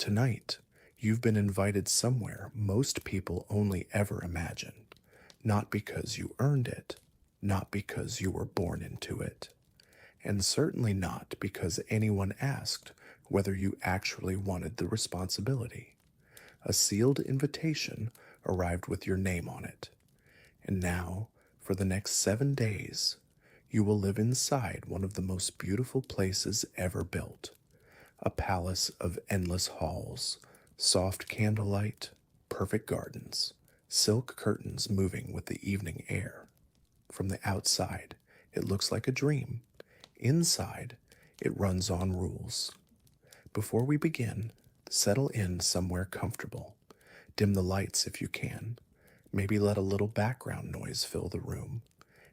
Tonight, you've been invited somewhere most people only ever imagine, not because you earned it, not because you were born into it, and certainly not because anyone asked whether you actually wanted the responsibility. A sealed invitation arrived with your name on it, and now, for the next 7 days, you will live inside one of the most beautiful places ever built, a palace of endless halls, soft candlelight, perfect gardens, silk curtains moving with the evening air. From the outside, it looks like a dream. Inside, it runs on rules. Before we begin, settle in somewhere comfortable. Dim the lights if you can. Maybe let a little background noise fill the room.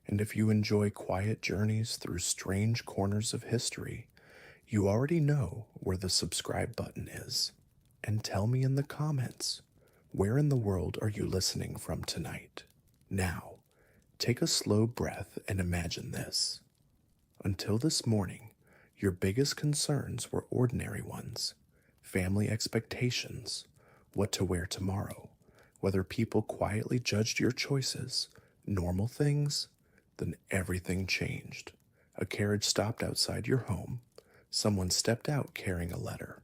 And if you enjoy quiet journeys through strange corners of history, you already know where the subscribe button is. And tell me in the comments, where in the world are you listening from tonight? Now, take a slow breath and imagine this. Until this morning, your biggest concerns were ordinary ones: family expectations, what to wear tomorrow, whether people quietly judged your choices, normal things. Then everything changed. A carriage stopped outside your home. Someone stepped out carrying a letter.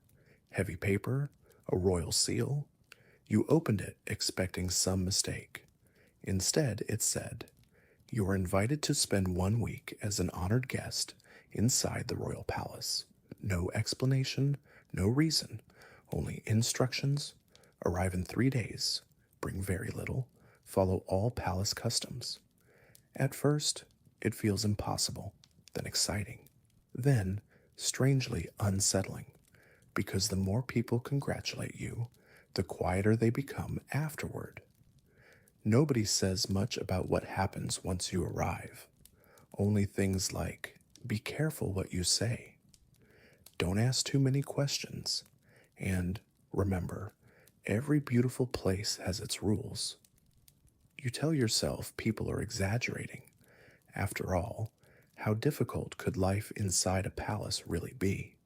Heavy paper, a royal seal. You opened it expecting some mistake. Instead, it said, "You are invited to spend 1 week as an honored guest inside the royal palace. No explanation, no reason, only instructions. Arrive in 3 days. Bring very little. Follow all palace customs." At first, it feels impossible, then exciting, then strangely unsettling, because the more people congratulate you, the quieter they become afterward. Nobody says much about what happens once you arrive. Only things like, be careful what you say. Don't ask too many questions. And remember, every beautiful place has its rules. You tell yourself people are exaggerating. After all, how difficult could life inside a palace really be?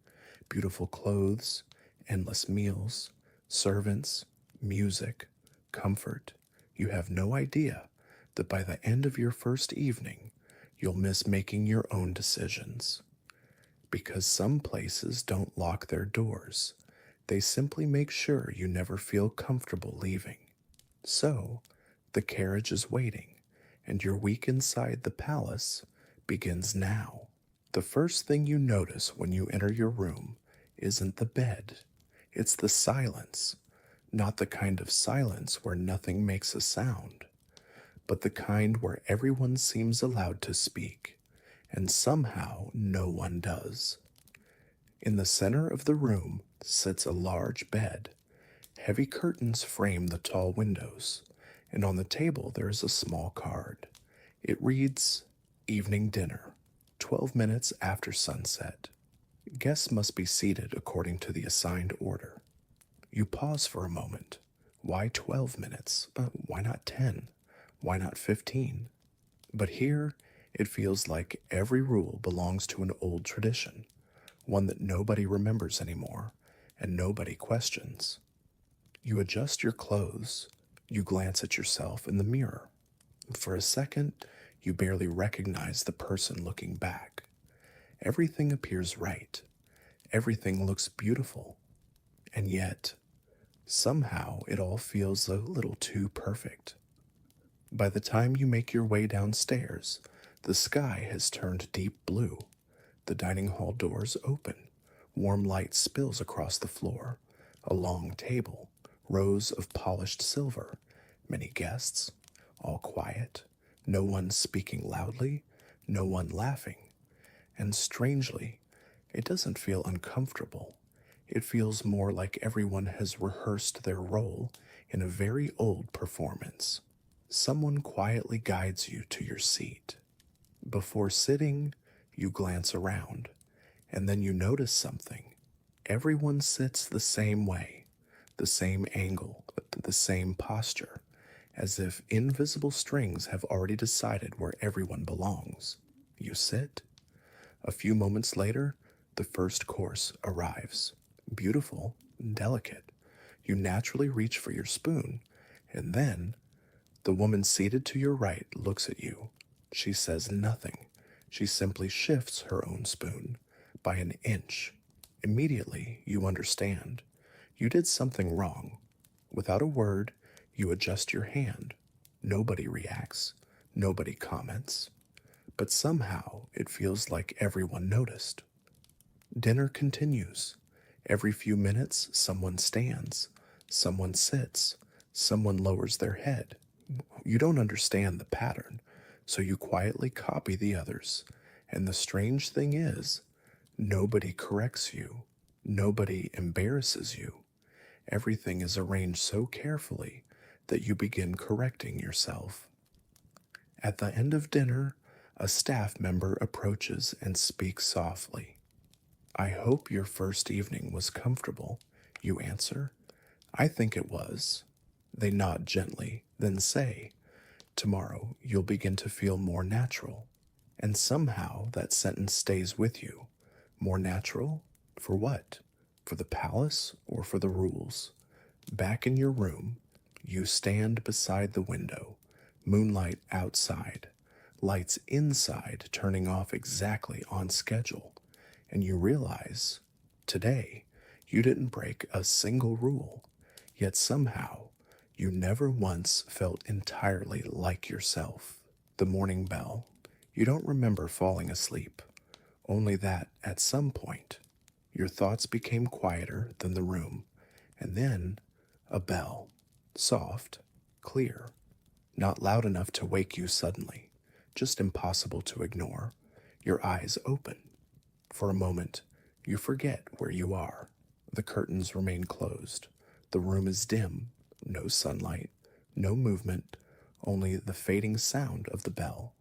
Beautiful clothes, endless meals, servants, music, comfort. You have no idea that by the end of your first evening, you'll miss making your own decisions. Because some places don't lock their doors. They simply make sure you never feel comfortable leaving. So, the carriage is waiting, and your week inside the palace begins now. The first thing you notice when you enter your room isn't the bed, it's the silence. Not the kind of silence where nothing makes a sound, but the kind where everyone seems allowed to speak, and somehow no one does. In the center of the room sits a large bed. Heavy curtains frame the tall windows, and on the table there is a small card. It reads, "Evening dinner, 12 minutes after sunset. Guests must be seated according to the assigned order." You pause for a moment. Why 12 minutes? Why not 10? Why not 15? But here, it feels like every rule belongs to an old tradition, one that nobody remembers anymore, and nobody questions. You adjust your clothes. You glance at yourself in the mirror. For a second, you barely recognize the person looking back. Everything appears right. Everything looks beautiful. And yet, somehow it all feels a little too perfect. By the time you make your way downstairs, the sky has turned deep blue. The dining hall doors open. Warm light spills across the floor. A long table, rows of polished silver, many guests, all quiet, no one speaking loudly, no one laughing. And strangely, it doesn't feel uncomfortable. It feels more like everyone has rehearsed their role in a very old performance. Someone quietly guides you to your seat. Before sitting, you glance around, and then you notice something. Everyone sits the same way, the same angle, the same posture, as if invisible strings have already decided where everyone belongs. You sit. A few moments later, the first course arrives. Beautiful, delicate. You naturally reach for your spoon, and then the woman seated to your right looks at you. She says nothing. She simply shifts her own spoon by an inch. Immediately, you understand. You did something wrong. Without a word, you adjust your hand. Nobody reacts. Nobody comments. But somehow, it feels like everyone noticed. Dinner continues. Every few minutes, someone stands, someone sits, someone lowers their head. You don't understand the pattern, so you quietly copy the others. And the strange thing is, nobody corrects you, nobody embarrasses you. Everything is arranged so carefully that you begin correcting yourself. At the end of dinner, a staff member approaches and speaks softly. "I hope your first evening was comfortable," you answer. "I think it was." They nod gently, then say, "Tomorrow you'll begin to feel more natural." And somehow that sentence stays with you. More natural? For what? For the palace or for the rules? Back in your room, you stand beside the window, moonlight outside, lights inside turning off exactly on schedule, and you realize, today, you didn't break a single rule, yet somehow, you never once felt entirely like yourself. The morning bell. You don't remember falling asleep, only that at some point, your thoughts became quieter than the room, and then a bell, soft, clear, not loud enough to wake you suddenly, just impossible to ignore. Your eyes open. For a moment, you forget where you are. The curtains remain closed. The room is dim, no sunlight, no movement, only the fading sound of the bell.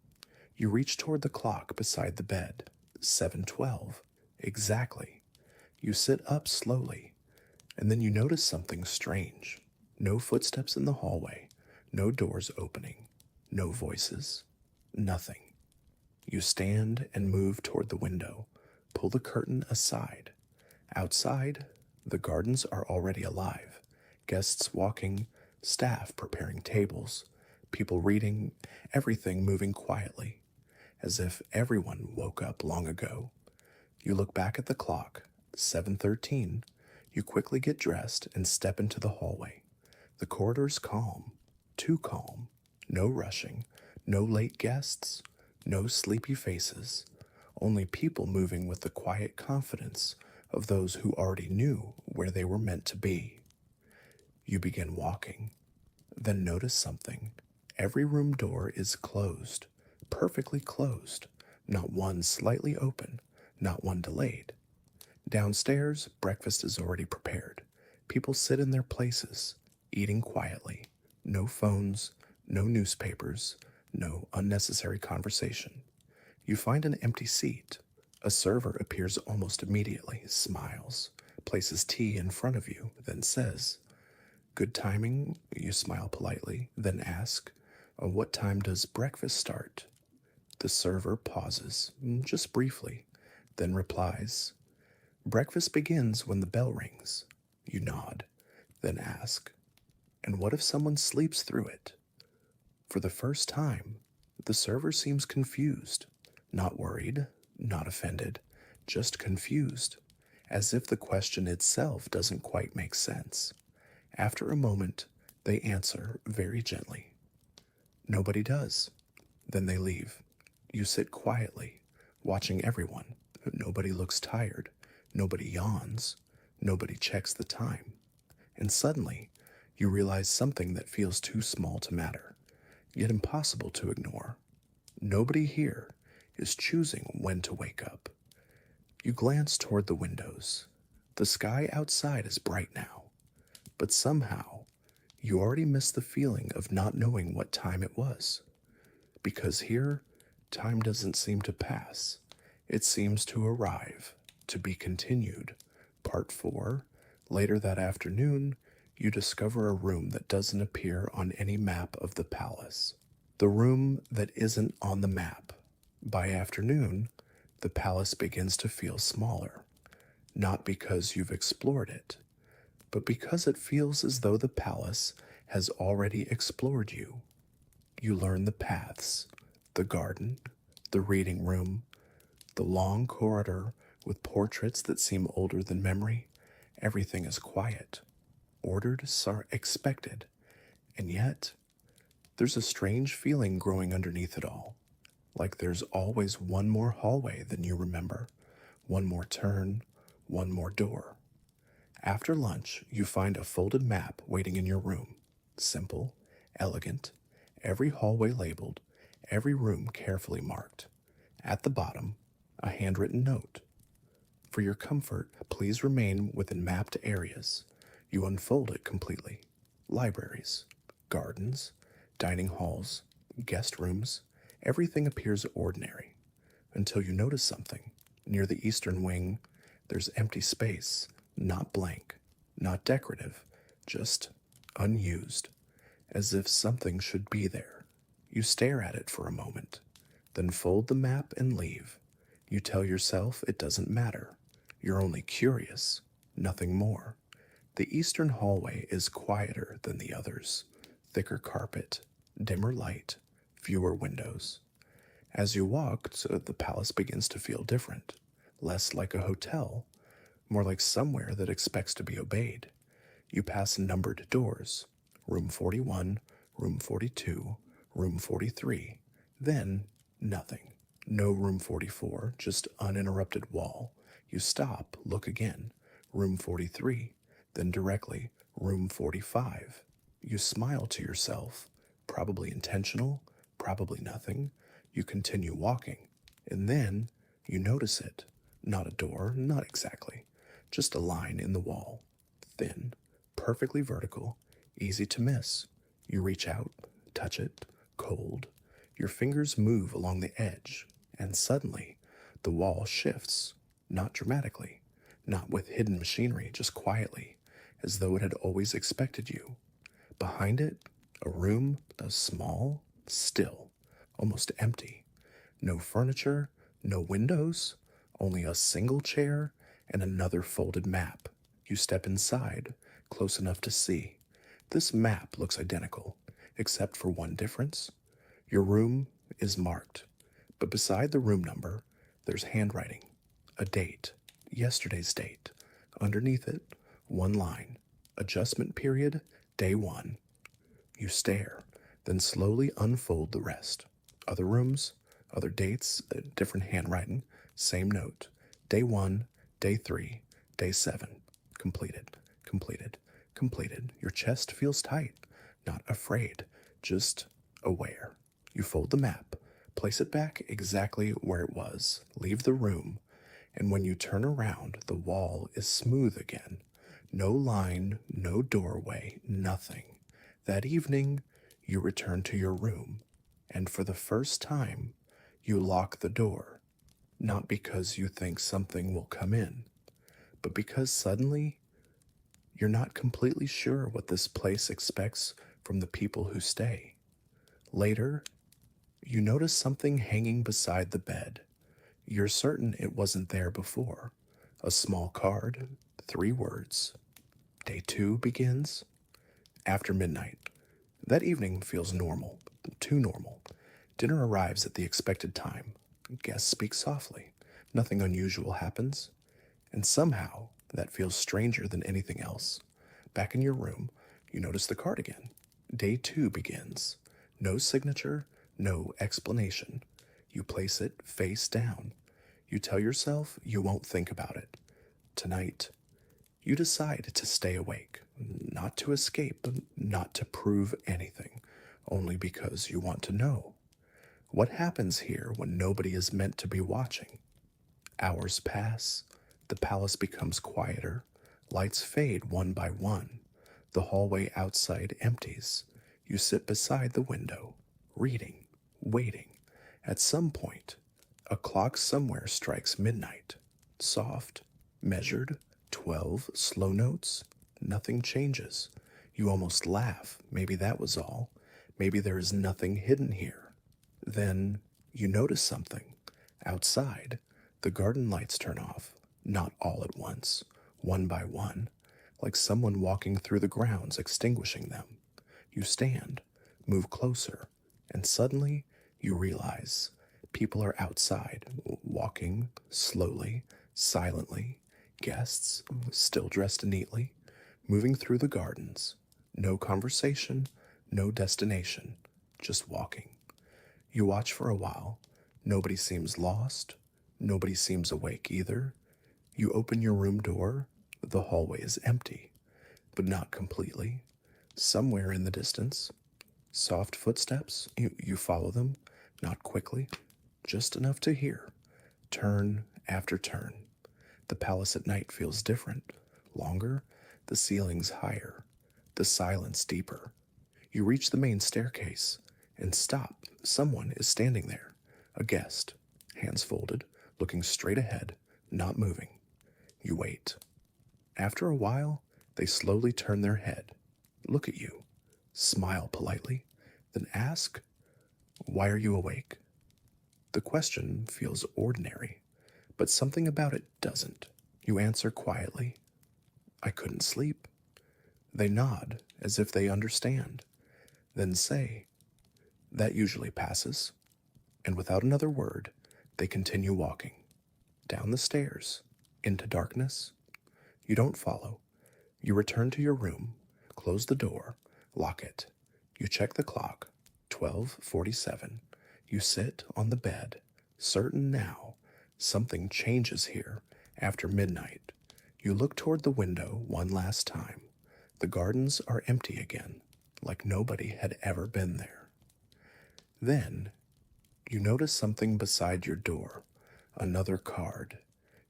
You reach toward the clock beside the bed. 7:12. Exactly. You sit up slowly, and then you notice something strange. No footsteps in the hallway, no doors opening, no voices, nothing. You stand and move toward the window, pull the curtain aside. Outside, the gardens are already alive. Guests walking, staff preparing tables, people reading, everything moving quietly, as if everyone woke up long ago. You look back at the clock, 7:13. You quickly get dressed and step into the hallway. The corridor's calm, too calm. No rushing, no late guests, no sleepy faces, only people moving with the quiet confidence of those who already knew where they were meant to be. You begin walking, then notice something. Every room door is closed, perfectly closed, not one slightly open, not one delayed. Downstairs, breakfast is already prepared. People sit in their places, eating quietly. No phones, no newspapers, no unnecessary conversation. You find an empty seat. A server appears almost immediately, smiles, places tea in front of you, then says, "Good timing." You smile politely, then ask, "What time does breakfast start?" The server pauses, just briefly, then replies, "Breakfast begins when the bell rings." You nod, then ask, "And what if someone sleeps through it?" For the first time, the server seems confused, not worried, not offended, just confused, as if the question itself doesn't quite make sense. After a moment, they answer very gently, "Nobody does." Then they leave. You sit quietly, watching everyone. Nobody looks tired. Nobody yawns. Nobody checks the time. And suddenly, you realize something that feels too small to matter, yet impossible to ignore. Nobody here is choosing when to wake up. You glance toward the windows. The sky outside is bright now, but somehow, you already missed the feeling of not knowing what time it was. Because here, time doesn't seem to pass. It seems to arrive, to be continued. Part 4. Later that afternoon, you discover a room that doesn't appear on any map of the palace. The room that isn't on the map. By afternoon, the palace begins to feel smaller. Not because you've explored it, but because it feels as though the palace has already explored you. You learn the paths, the garden, the reading room, the long corridor with portraits that seem older than memory. Everything is quiet, ordered, expected, and yet there's a strange feeling growing underneath it all, like there's always one more hallway than you remember, one more turn, one more door. After lunch, you find a folded map waiting in your room. Simple, elegant, every hallway labeled, every room carefully marked. At the bottom, a handwritten note. For your comfort, please remain within mapped areas. You unfold it completely. Libraries, gardens, dining halls, guest rooms, everything appears ordinary until you notice something. Near the eastern wing, there's empty space, not blank, not decorative, just unused, as if something should be there. You stare at it for a moment, then fold the map and leave. You tell yourself it doesn't matter. You're only curious, nothing more. The eastern hallway is quieter than the others. Thicker carpet, dimmer light, fewer windows. As you walk, the palace begins to feel different, less like a hotel, more like somewhere that expects to be obeyed. You pass numbered doors, room 41, room 42, room 43, then nothing. No room 44, just uninterrupted wall. You stop, look again, room 43, then directly, room 45. You smile to yourself, probably intentional, probably nothing. You continue walking, and then you notice it. Not a door, not exactly, just a line in the wall. Thin, perfectly vertical, easy to miss. You reach out, touch it, cold. Your fingers move along the edge, and suddenly the wall shifts, not dramatically, not with hidden machinery, just quietly, as though it had always expected you. Behind it, a room, small, still, almost empty. No furniture, no windows, only a single chair and another folded map. You step inside, close enough to see. This map looks identical, except for one difference. Your room is marked, but beside the room number, there's handwriting, a date, yesterday's date. Underneath it, one line, adjustment period, day 1. You stare, then slowly unfold the rest. Other rooms, other dates, different handwriting, same note. Day 1, day 3, day 7. Completed, completed, completed. Your chest feels tight, not afraid, just aware. You fold the map, place it back exactly where it was, leave the room, and when you turn around, the wall is smooth again. No line, no doorway, nothing. That evening, you return to your room, and for the first time, you lock the door, not because you think something will come in, but because suddenly, you're not completely sure what this place expects from the people who stay. Later, you notice something hanging beside the bed. You're certain it wasn't there before. A small card, 3 words. Day 2 begins after midnight. That evening feels normal, too normal. Dinner arrives at the expected time. Guests speak softly. Nothing unusual happens. And somehow, that feels stranger than anything else. Back in your room, you notice the card again. Day 2 begins. No signature, no explanation. You place it face down. You tell yourself you won't think about it. Tonight, you decide to stay awake, not to escape, not to prove anything, only because you want to know. What happens here when nobody is meant to be watching? Hours pass, the palace becomes quieter, lights fade one by one, the hallway outside empties. You sit beside the window, reading, waiting. At some point, a clock somewhere strikes midnight. Soft, measured, 12 slow notes. Nothing changes. You almost laugh. Maybe that was all. Maybe there is nothing hidden here. Then you notice something. Outside, the garden lights turn off. Not all at once, one by one. like someone walking through the grounds extinguishing them. You stand, move closer, and suddenly you realize people are outside, walking slowly, silently, guests, still dressed neatly, moving through the gardens. No conversation, no destination, just walking. You watch for a while. Nobody seems lost. Nobody seems awake either. You open your room door. The hallway is empty, but not completely. Somewhere in the distance, soft footsteps. You follow them, not quickly, just enough to hear. Turn after turn. The palace at night feels different, longer, the ceilings higher, the silence deeper. You reach the main staircase and stop. Someone is standing there, a guest, hands folded, looking straight ahead, not moving. You wait. After a while, they slowly turn their head, look at you, smile politely, then ask, "Why are you awake?" The question feels ordinary, but something about it doesn't. You answer quietly, "I couldn't sleep." They nod as if they understand, then say, "That usually passes." And without another word, they continue walking. Down the stairs, into darkness. You don't follow. You return to your room, close the door, lock it. You check the clock, 12:47. You sit on the bed, certain now something changes here after midnight. You look toward the window one last time. The gardens are empty again, like nobody had ever been there. Then, you notice something beside your door, another card.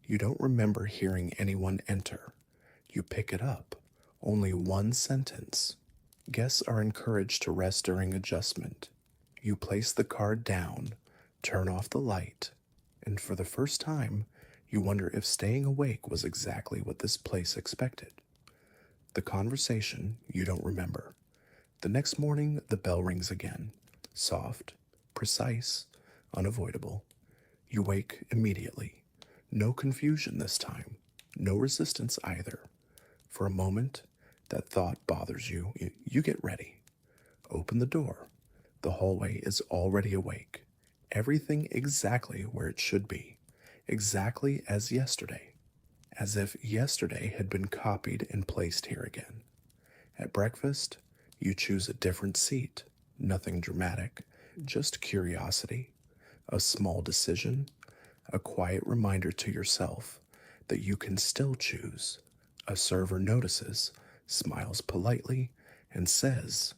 You don't remember hearing anyone enter. You pick it up. Only one sentence. Guests are encouraged to rest during adjustment. You place the card down, turn off the light, and for the first time, you wonder if staying awake was exactly what this place expected. The conversation you don't remember. The next morning, the bell rings again. Soft, precise, unavoidable. You wake immediately. No confusion this time. No resistance either. For a moment, that thought bothers you. You get ready. Open the door. The hallway is already awake. Everything exactly where it should be. Exactly as yesterday. As if yesterday had been copied and placed here again. At breakfast, you choose a different seat. Nothing dramatic, just curiosity. A small decision. A quiet reminder to yourself that you can still choose. A server notices, smiles politely, and says,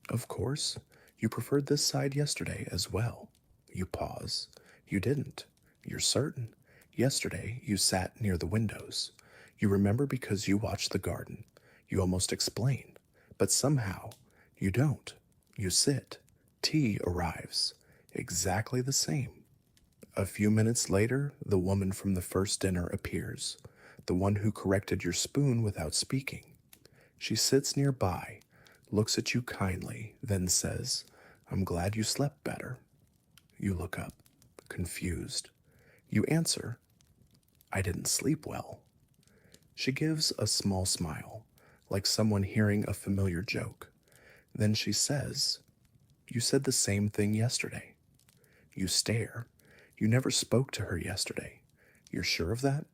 "Of course, you preferred this side yesterday as well." You pause. You didn't. You're certain. Yesterday, you sat near the windows. You remember because you watched the garden. You almost explain. But somehow, you don't. You sit. Tea arrives. Exactly the same. A few minutes later, the woman from the first dinner appears, the one who corrected your spoon without speaking. She sits nearby, looks at you kindly, then says, "I'm glad you slept better." You look up, confused. You answer, "I didn't sleep well." She gives a small smile, like someone hearing a familiar joke. Then she says, "You said the same thing yesterday." You stare. You never spoke to her yesterday. You're sure of that?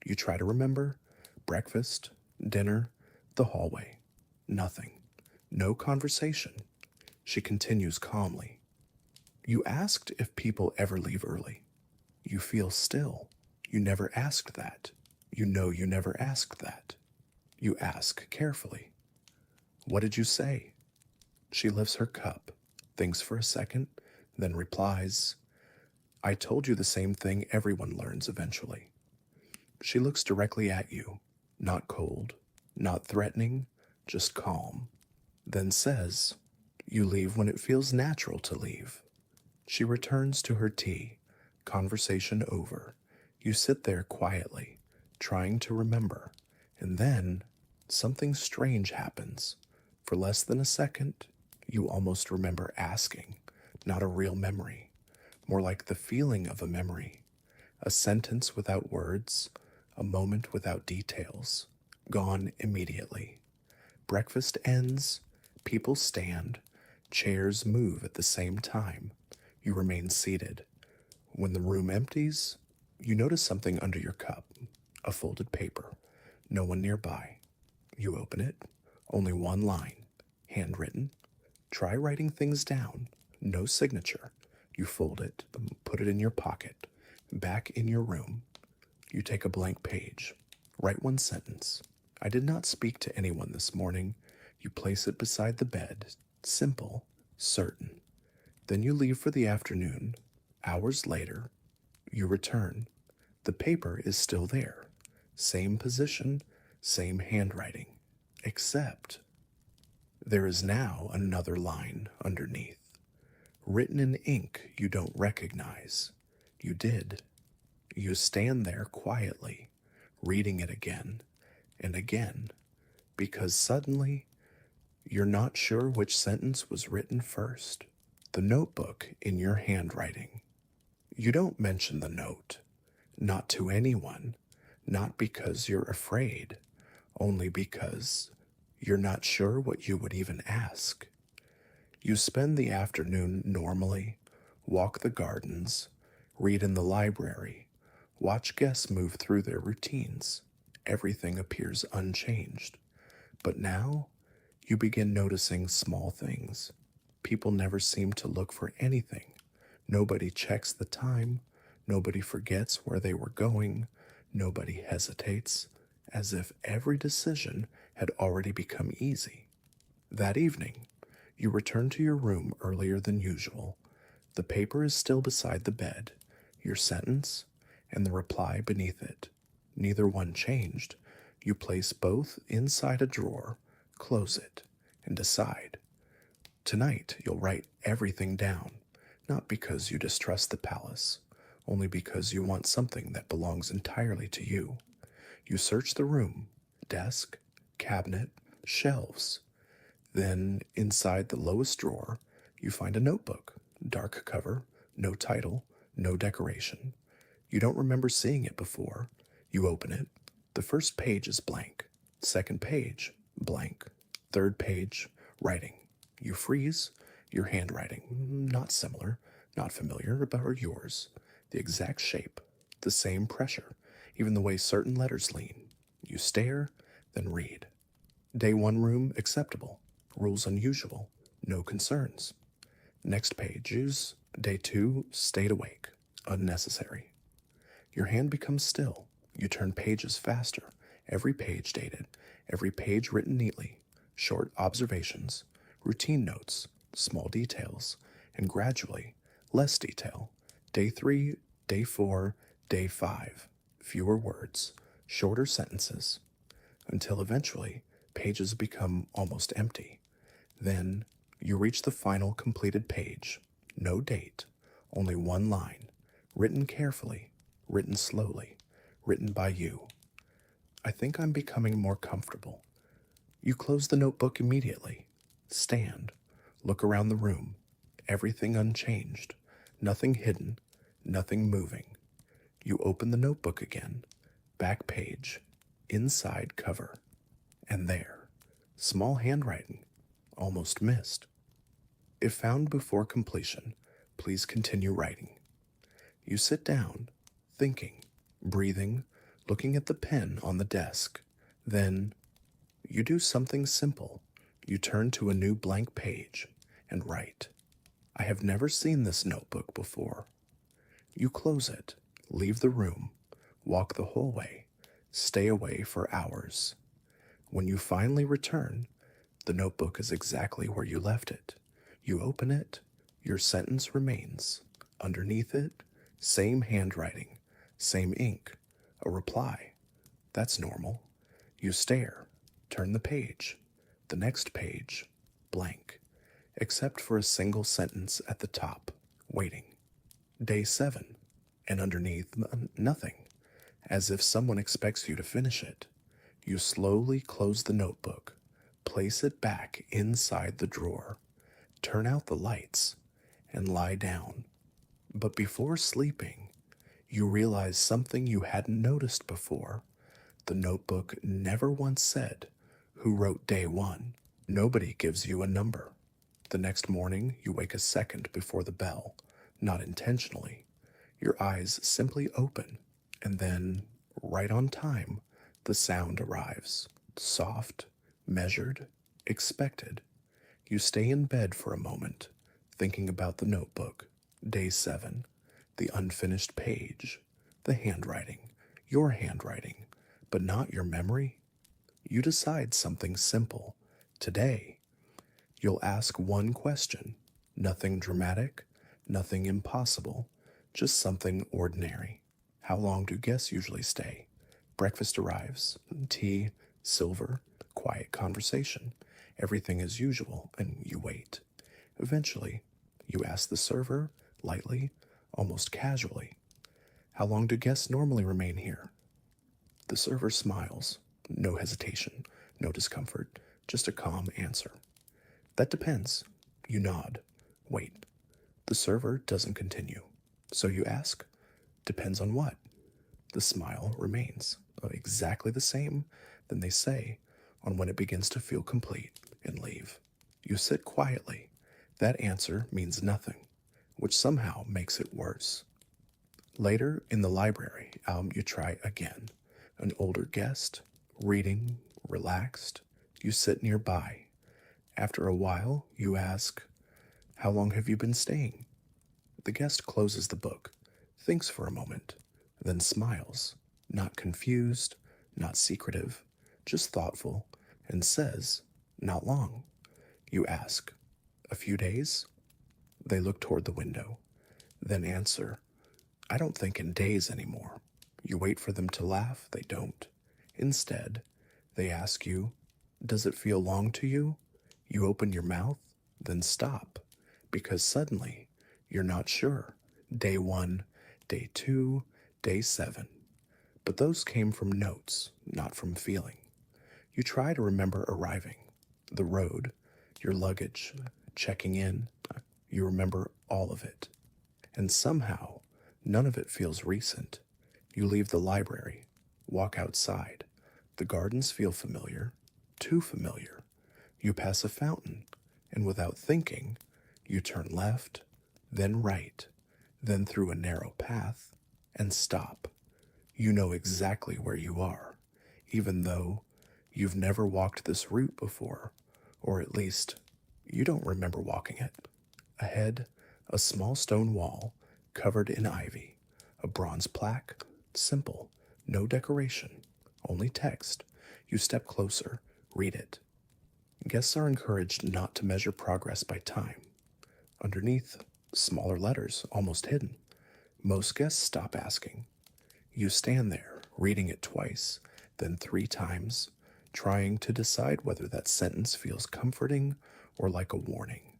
You try to remember. Breakfast, dinner, the hallway. Nothing. No conversation. She continues calmly. You asked if people ever leave early. You feel still. You never asked that. You know you never asked that. You ask carefully. "What did you say?" She lifts her cup, thinks for a second, then replies, "I told you the same thing everyone learns eventually." She looks directly at you, not cold, not threatening, just calm, then says, "You leave when it feels natural to leave." She returns to her tea, conversation over. You sit there quietly, trying to remember, and then something strange happens. For less than a second, you almost remember asking, not a real memory, more like the feeling of a memory, a sentence without words, a moment without details. gone immediately. Breakfast ends, people stand, chairs move at the same time. You remain seated. When the room empties, you notice something under your cup, a folded paper. No one nearby. You open it. Only one line, handwritten. Try writing things down. No signature. You fold it, put it in your pocket. Back in your room. You take a blank page. Write one sentence. I did not speak to anyone this morning. You place it beside the bed. Simple, certain. Then you leave for the afternoon. Hours later, you return. The paper is still there. Same position, same handwriting. Except there is now another line underneath. Written in ink you don't recognize. You did. You stand there quietly, reading it again and again, because suddenly you're not sure which sentence was written first. The notebook in your handwriting. You don't mention the note, not to anyone, not because you're afraid, only because you're not sure what you would even ask. You spend the afternoon normally, walk the gardens, read in the library, watch guests move through their routines. Everything appears unchanged. But now, you begin noticing small things. People never seem to look for anything. Nobody checks the time. Nobody forgets where they were going. Nobody hesitates, as if every decision had already become easy. That evening, you return to your room earlier than usual. The paper is still beside the bed, your sentence, and the reply beneath it. Neither one changed. You place both inside a drawer, close it, and decide. Tonight you'll write everything down, not because you distrust the palace, only because you want something that belongs entirely to you. You search the room, desk, cabinet, shelves. Then, inside the lowest drawer, you find a notebook, dark cover, no title, no decoration. You don't remember seeing it before. You open it. The first page is blank. Second page, blank. Third page, writing. You freeze. Your handwriting, not similar, not familiar, but yours. The exact shape, the same pressure, even the way certain letters lean. You stare, then read. Day 1 room, acceptable. Rules unusual. No concerns. Next page is Day 2, stayed awake. Unnecessary. Your hand becomes still. You turn pages faster. Every page dated. Every page written neatly. Short observations. Routine notes. Small details. And gradually, less detail. Day 3, Day 4, Day 5. Fewer words. Shorter sentences. Until eventually, pages become almost empty. Then, you reach the final completed page. No date. Only one line. Written carefully. Written slowly. Written by you. I think I'm becoming more comfortable. You close the notebook immediately. Stand. Look around the room. Everything unchanged. Nothing hidden. Nothing moving. You open the notebook again. Back page. Inside cover. And there. Small handwriting. Almost missed. If found before completion, please continue writing. You sit down, thinking, breathing, looking at the pen on the desk. Then, you do something simple. You turn to a new blank page and write. I have never seen this notebook before. You close it, leave the room, walk the whole way, stay away for hours. When you finally return, the notebook is exactly where you left it. You open it, your sentence remains. Underneath it, same handwriting, same ink, a reply. That's normal. You stare, turn the page. The next page, blank, except for a single sentence at the top, waiting. Day 7, and underneath, nothing, as if someone expects you to finish it. You slowly close the notebook, place it back inside the drawer, turn out the lights, and lie down. But before sleeping, you realize something you hadn't noticed before. The notebook never once said, "Who wrote day one?" Nobody gives you a number. The next morning, you wake a second before the bell, not intentionally. Your eyes simply open, and then, right on time, the sound arrives. Soft, measured, expected. You stay in bed for a moment, thinking about the notebook. Day 7. The unfinished page. The handwriting. Your handwriting, but not your memory. You decide something simple. Today, you'll ask one question. Nothing dramatic, nothing impossible, just something ordinary. How long do guests usually stay? Breakfast arrives, tea, silver, quiet conversation. Everything as usual, and you wait. Eventually, you ask the server, lightly, almost casually, "How long do guests normally remain here?" The server smiles. No hesitation, no discomfort, just a calm answer. "That depends." You nod. Wait. The server doesn't continue. So you ask, "Depends on what?" The smile remains, exactly the same. Then they say, "On when it begins to feel complete," and leave. You sit quietly. That answer means nothing, which somehow makes it worse. Later, in the library, you try again. An older guest, reading, relaxed. You sit nearby. After a while, you ask, "How long have you been staying?" The guest closes the book, thinks for a moment, then smiles, not confused, not secretive, just thoughtful, and says, "Not long." You ask, "A few days?" They look toward the window, then answer, "I don't think in days anymore." You wait for them to laugh, they don't. Instead, they ask you, "Does it feel long to you?" You open your mouth, then stop, because suddenly you're not sure. Day 1, day 2, day 7. But those came from notes, not from feeling. You try to remember arriving, the road, your luggage, checking in. You remember all of it. And somehow, none of it feels recent. You leave the library, walk outside. The gardens feel familiar, too familiar. You pass a fountain, and without thinking, you turn left, then right, then through a narrow path, and stop. You know exactly where you are, even though you've never walked this route before, or at least you don't remember walking it. Ahead, a small stone wall covered in ivy, a bronze plaque, simple, no decoration, only text. You step closer, read it. Guests are encouraged not to measure progress by time. Underneath, smaller letters, almost hidden. Most guests stop asking. You stand there, reading it twice, then 3 times, trying to decide whether that sentence feels comforting or like a warning.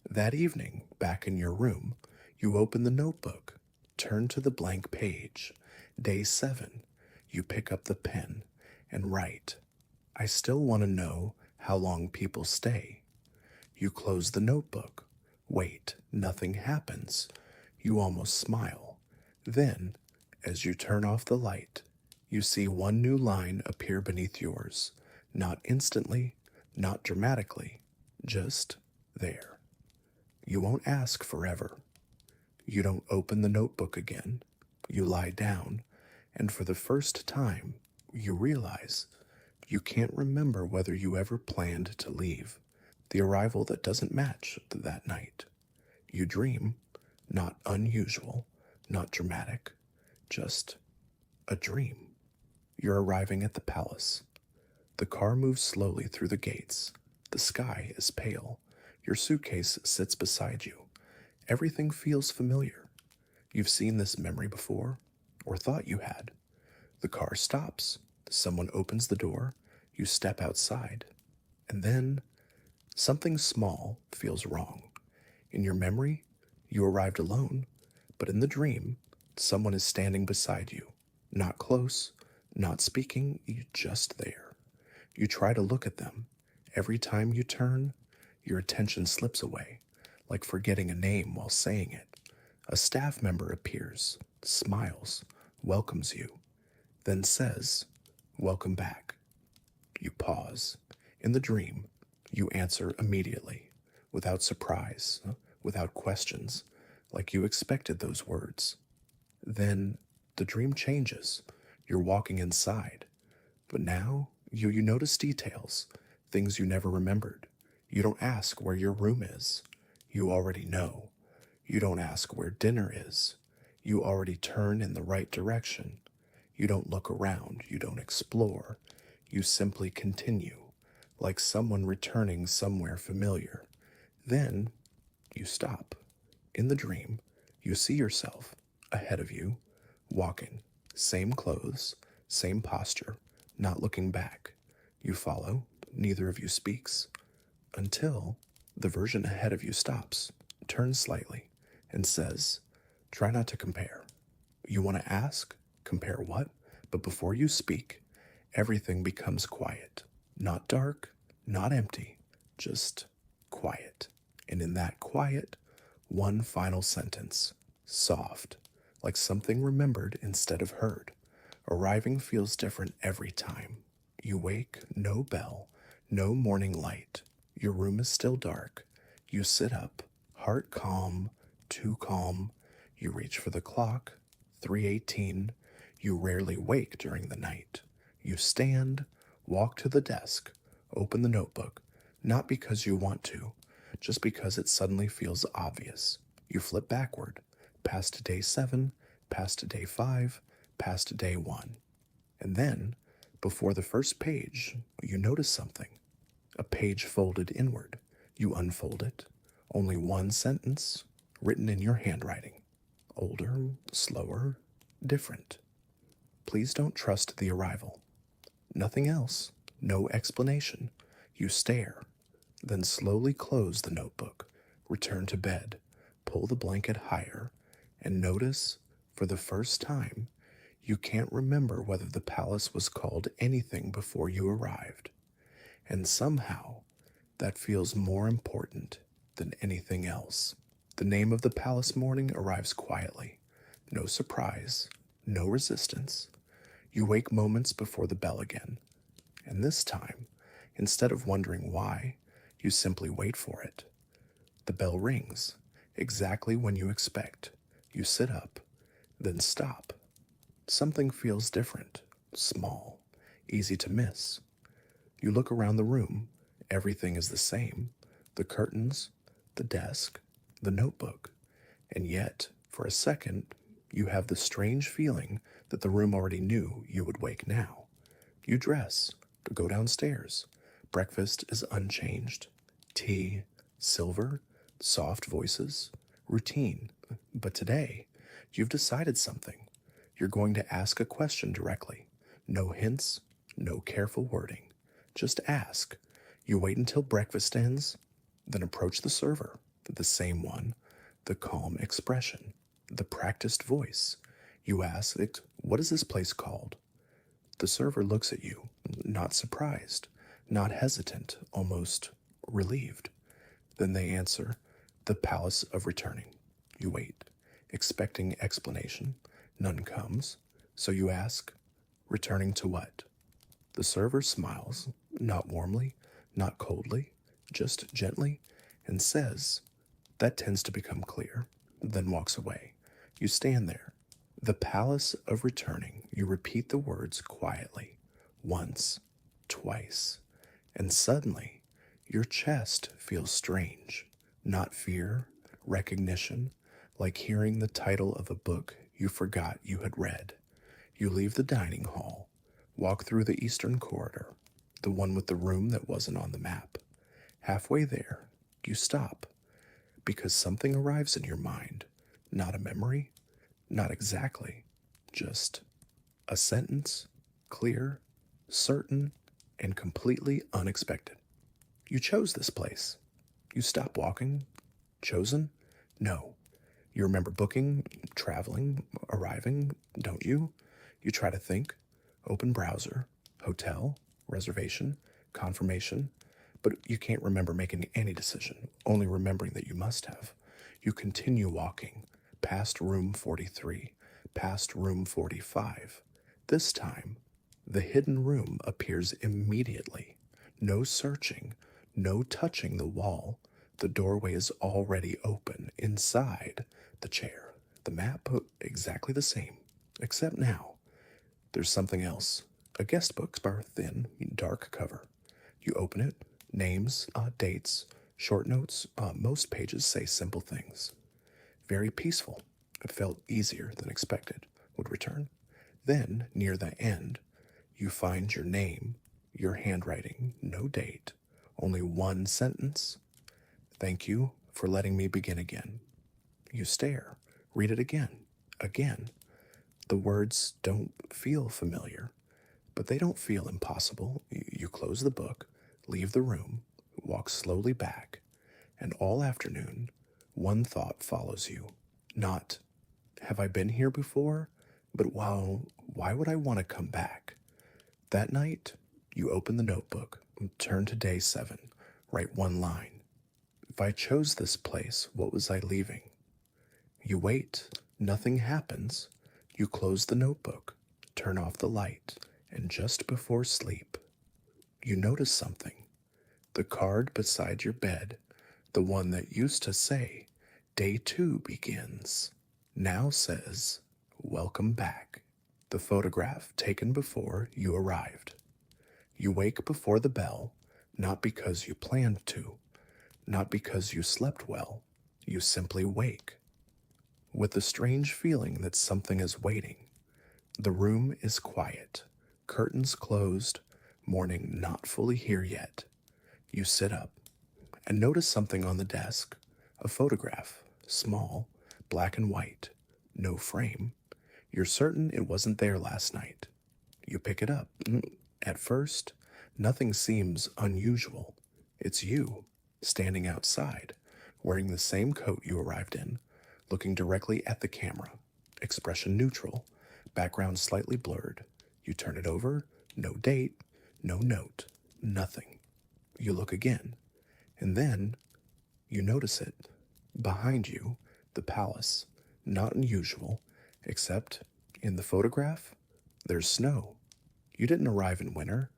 That evening, back in your room, you open the notebook, turn to the blank page. Day 7, you pick up the pen and write, "I still want to know how long people stay." You close the notebook. Wait, nothing happens. You almost smile. Then, as you turn off the light, you see one new line appear beneath yours. Not instantly, not dramatically, just there. You won't ask forever. You don't open the notebook again. You lie down, and for the first time, you realize you can't remember whether you ever planned to leave. The arrival that doesn't match that night. You dream, not unusual, not dramatic, just a dream. You're arriving at the palace. The car moves slowly through the gates. The sky is pale. Your suitcase sits beside you. Everything feels familiar. You've seen this memory before, or thought you had. The car stops. Someone opens the door. You step outside. And then, something small feels wrong. In your memory, you arrived alone, but in the dream, someone is standing beside you. Not close, not speaking, you just there. You try to look at them. Every time you turn, your attention slips away, like forgetting a name while saying it. A staff member appears, smiles, welcomes you, then says, Welcome back. You pause. In the dream, you answer immediately, without surprise, without questions, like you expected those words. Then the dream changes. You're walking inside, but now you notice details, things you never remembered. You don't ask where your room is. You already know. You don't ask where dinner is. You already turn in the right direction. You don't look around. You don't explore. You simply continue, like someone returning somewhere familiar. Then you stop. In the dream, you see yourself ahead of you, walking, same clothes, same posture, not looking back. You follow, neither of you speaks, until the version ahead of you stops, turns slightly, and says, "Try not to compare." You want to ask, "Compare what?" But before you speak, everything becomes quiet. Not dark, not empty, just quiet. And in that quiet, one final sentence, soft, like something remembered instead of heard. Arriving feels different every time. You wake, no bell, no morning light. Your room is still dark. You sit up, heart calm, too calm. You reach for the clock, 3:18. You rarely wake during the night. You stand, walk to the desk, open the notebook, not because you want to, just because it suddenly feels obvious. You flip backward, past day 7, past day 5, past day 1. And then, before the first page, you notice something. A page folded inward. You unfold it. Only one sentence, written in your handwriting. Older, slower, different. Please don't trust the arrival. Nothing else. No explanation. You stare, then slowly close the notebook, return to bed, pull the blanket higher, and notice, for the first time, you can't remember whether the palace was called anything before you arrived. And somehow, that feels more important than anything else. The name of the palace morning arrives quietly. No surprise, no resistance. You wake moments before the bell again. And this time, instead of wondering why, you simply wait for it. The bell rings, exactly when you expect. You sit up, then stop. Something feels different, small, easy to miss. You look around the room. Everything is the same. The curtains, the desk, the notebook. And yet, for a second, you have the strange feeling that the room already knew you would wake now. You dress, go downstairs. Breakfast is unchanged. Tea, silver, soft voices, routine. But today, you've decided something. You're going to ask a question directly. No hints, no careful wording. Just ask. You wait until breakfast ends, then approach the server, the same one, the calm expression, the practiced voice. You ask, "What is this place called?" The server looks at you, not surprised, not hesitant, almost relieved. Then they answer, "The Palace of Returning." You wait, expecting explanation. None comes. So you ask, "Returning to what?" The server smiles, not warmly, not coldly, just gently, and says, "That tends to become clear," then walks away. You stand there. The Palace of Returning. You repeat the words quietly, once, twice, and suddenly your chest feels strange. Not fear, recognition, like hearing the title of a book you forgot you had read. You leave the dining hall, walk through the eastern corridor, the one with the room that wasn't on the map. Halfway there, you stop, because something arrives in your mind. Not a memory, not exactly, just a sentence, clear, certain, and completely unexpected. You chose this place. You stop walking. Chosen? No. You remember booking, traveling, arriving, don't you? You try to think. Open browser, hotel, reservation, confirmation, but you can't remember making any decision, only remembering that you must have. You continue walking, past room 43, past room 45. This time, The hidden room appears immediately. No searching, no touching the wall. The doorway is already open. Inside the chair, the map exactly the same, except now there's something else. A guest book by a thin, dark cover. You open it, names, dates, short notes. Most pages say simple things. Very peaceful. It felt easier than expected. Would return. Then, near the end, you find your name, your handwriting, no date, only one sentence. Thank you for letting me begin again. You stare, read it again, again. The words don't feel familiar, but they don't feel impossible. You close the book, leave the room, walk slowly back, and all afternoon, one thought follows you. Not, have I been here before? But why would I want to come back? That night, you open the notebook, turn to day 7, write one line. If I chose this place, what was I leaving? You wait, nothing happens. You close the notebook, turn off the light, and just before sleep, you notice something. The card beside your bed, the one that used to say, Day 2 begins, now says, Welcome back. The photograph taken before you arrived. You wake before the bell, not because you planned to, not because you slept well. You simply wake, with the strange feeling that something is waiting. The room is quiet, curtains closed, morning not fully here yet. You sit up and notice something on the desk, a photograph, small, black and white, no frame. You're certain it wasn't there last night. You pick it up. At first, nothing seems unusual. It's you, standing outside, wearing the same coat you arrived in, looking directly at the camera, expression neutral, background slightly blurred. You turn it over, no date, no note, nothing. You look again, and then you notice it. Behind you, the palace, not unusual, except in the photograph, there's snow. You didn't arrive in winter.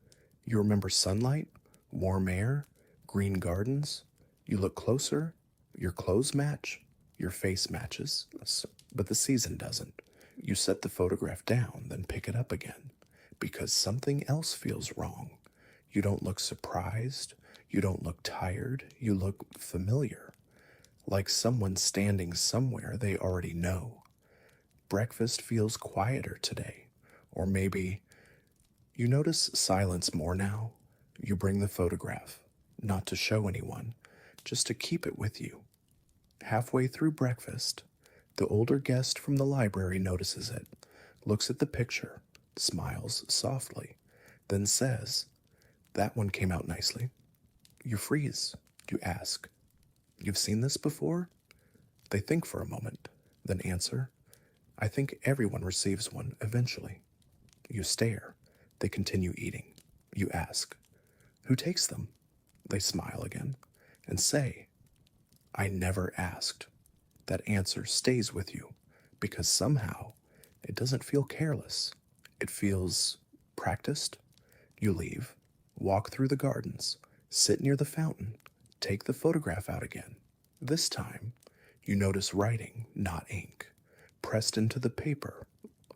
You remember sunlight, warm air, green gardens. You look closer, your clothes match, your face matches, but the season doesn't. You set the photograph down, then pick it up again, because something else feels wrong. You don't look surprised, you don't look tired, you look familiar, like someone standing somewhere they already know. Breakfast feels quieter today, or maybe you notice silence more now. You bring the photograph, not to show anyone, just to keep it with you. Halfway through breakfast, the older guest from the library notices it, looks at the picture, smiles softly, then says, That one came out nicely. You freeze. You ask, You've seen this before? They think for a moment, then answer, I think everyone receives one eventually. You stare. They continue eating. You ask, Who takes them? They smile again and say, I never asked. That answer stays with you because somehow it doesn't feel careless. It feels practiced. You leave, walk through the gardens, sit near the fountain, take the photograph out again. This time, you notice writing, not ink, pressed into the paper,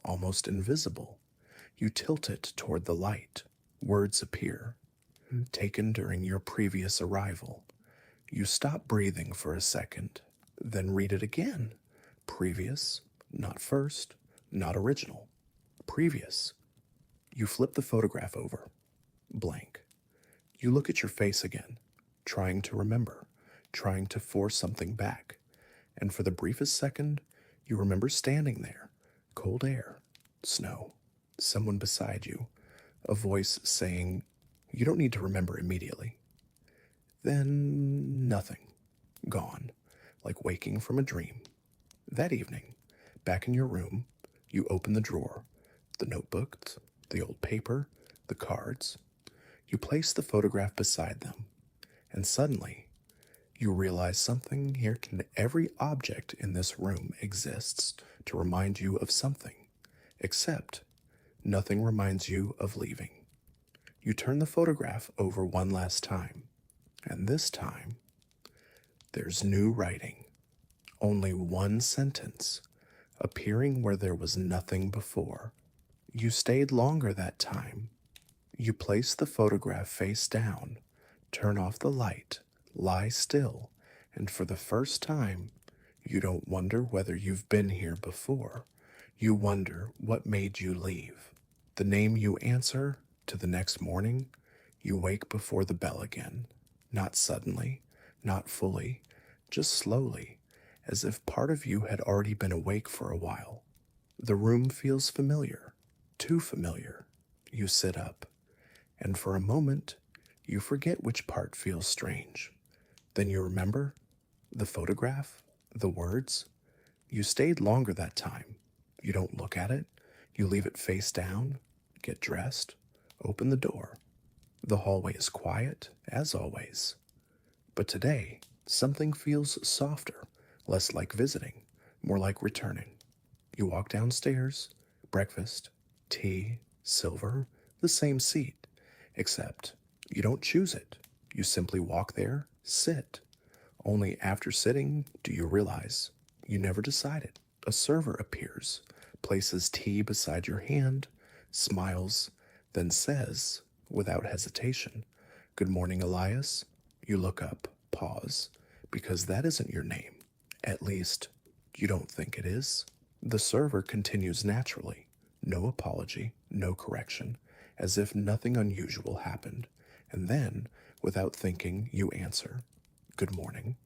almost invisible. You tilt it toward the light. Words appear, taken during your previous arrival. You stop breathing for a second, then read it again. Previous, not first, not original. Previous. You flip the photograph over. Blank. You look at your face again, trying to remember, trying to force something back. And for the briefest second, you remember standing there. Cold air, snow, someone beside you, a voice saying, You don't need to remember immediately. Then nothing. Gone, like waking from a dream. That evening, back in your room, you open the drawer, the notebooks, the old paper, the cards. You place the photograph beside them, and suddenly, you realize something here. Every object in this room exists to remind you of something, except Nothing reminds you of leaving. You turn the photograph over one last time, and this time, there's new writing. Only one sentence, appearing where there was nothing before. You stayed longer that time. You place the photograph face down, turn off the light, lie still, and for the first time, you don't wonder whether you've been here before. You wonder what made you leave. The name you answer to the next morning, you wake before the bell again. Not suddenly, not fully, just slowly, as if part of you had already been awake for a while. The room feels familiar, too familiar. You sit up, and for a moment, you forget which part feels strange. Then you remember the photograph, the words. You stayed longer that time. You don't look at it. You leave it face down, get dressed, open the door. The hallway is quiet, as always. But today, something feels softer, less like visiting, more like returning. You walk downstairs, breakfast, tea, silver, the same seat, except you don't choose it. You simply walk there, sit. Only after sitting do you realize you never decided. A server appears, places tea beside your hand, smiles, then says, without hesitation, "Good morning, Elias." You look up, pause, because that isn't your name. At least, you don't think it is. The server continues naturally. No apology, no correction, as if nothing unusual happened. And then, without thinking, you answer, "Good morning."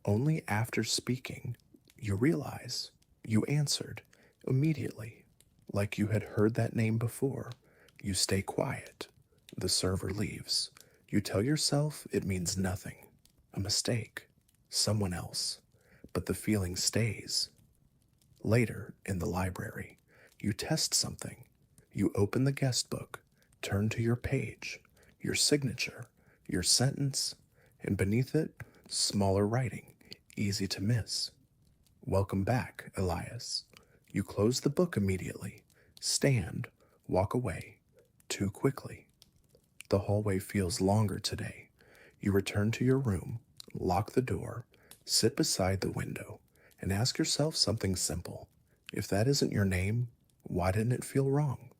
Only after speaking, you realize you answered immediately, like you had heard that name before. You stay quiet. The server leaves. You tell yourself it means nothing, a mistake, someone else, but the feeling stays. Later, in the library, you test something. You open the guest book, turn to your page, your signature, your sentence, and beneath it, smaller writing, easy to miss. "Welcome back, Elias." You close the book immediately, stand, walk away, too quickly. The hallway feels longer today. You return to your room, lock the door, sit beside the window, and ask yourself something simple. If that isn't your name, why didn't it feel wrong?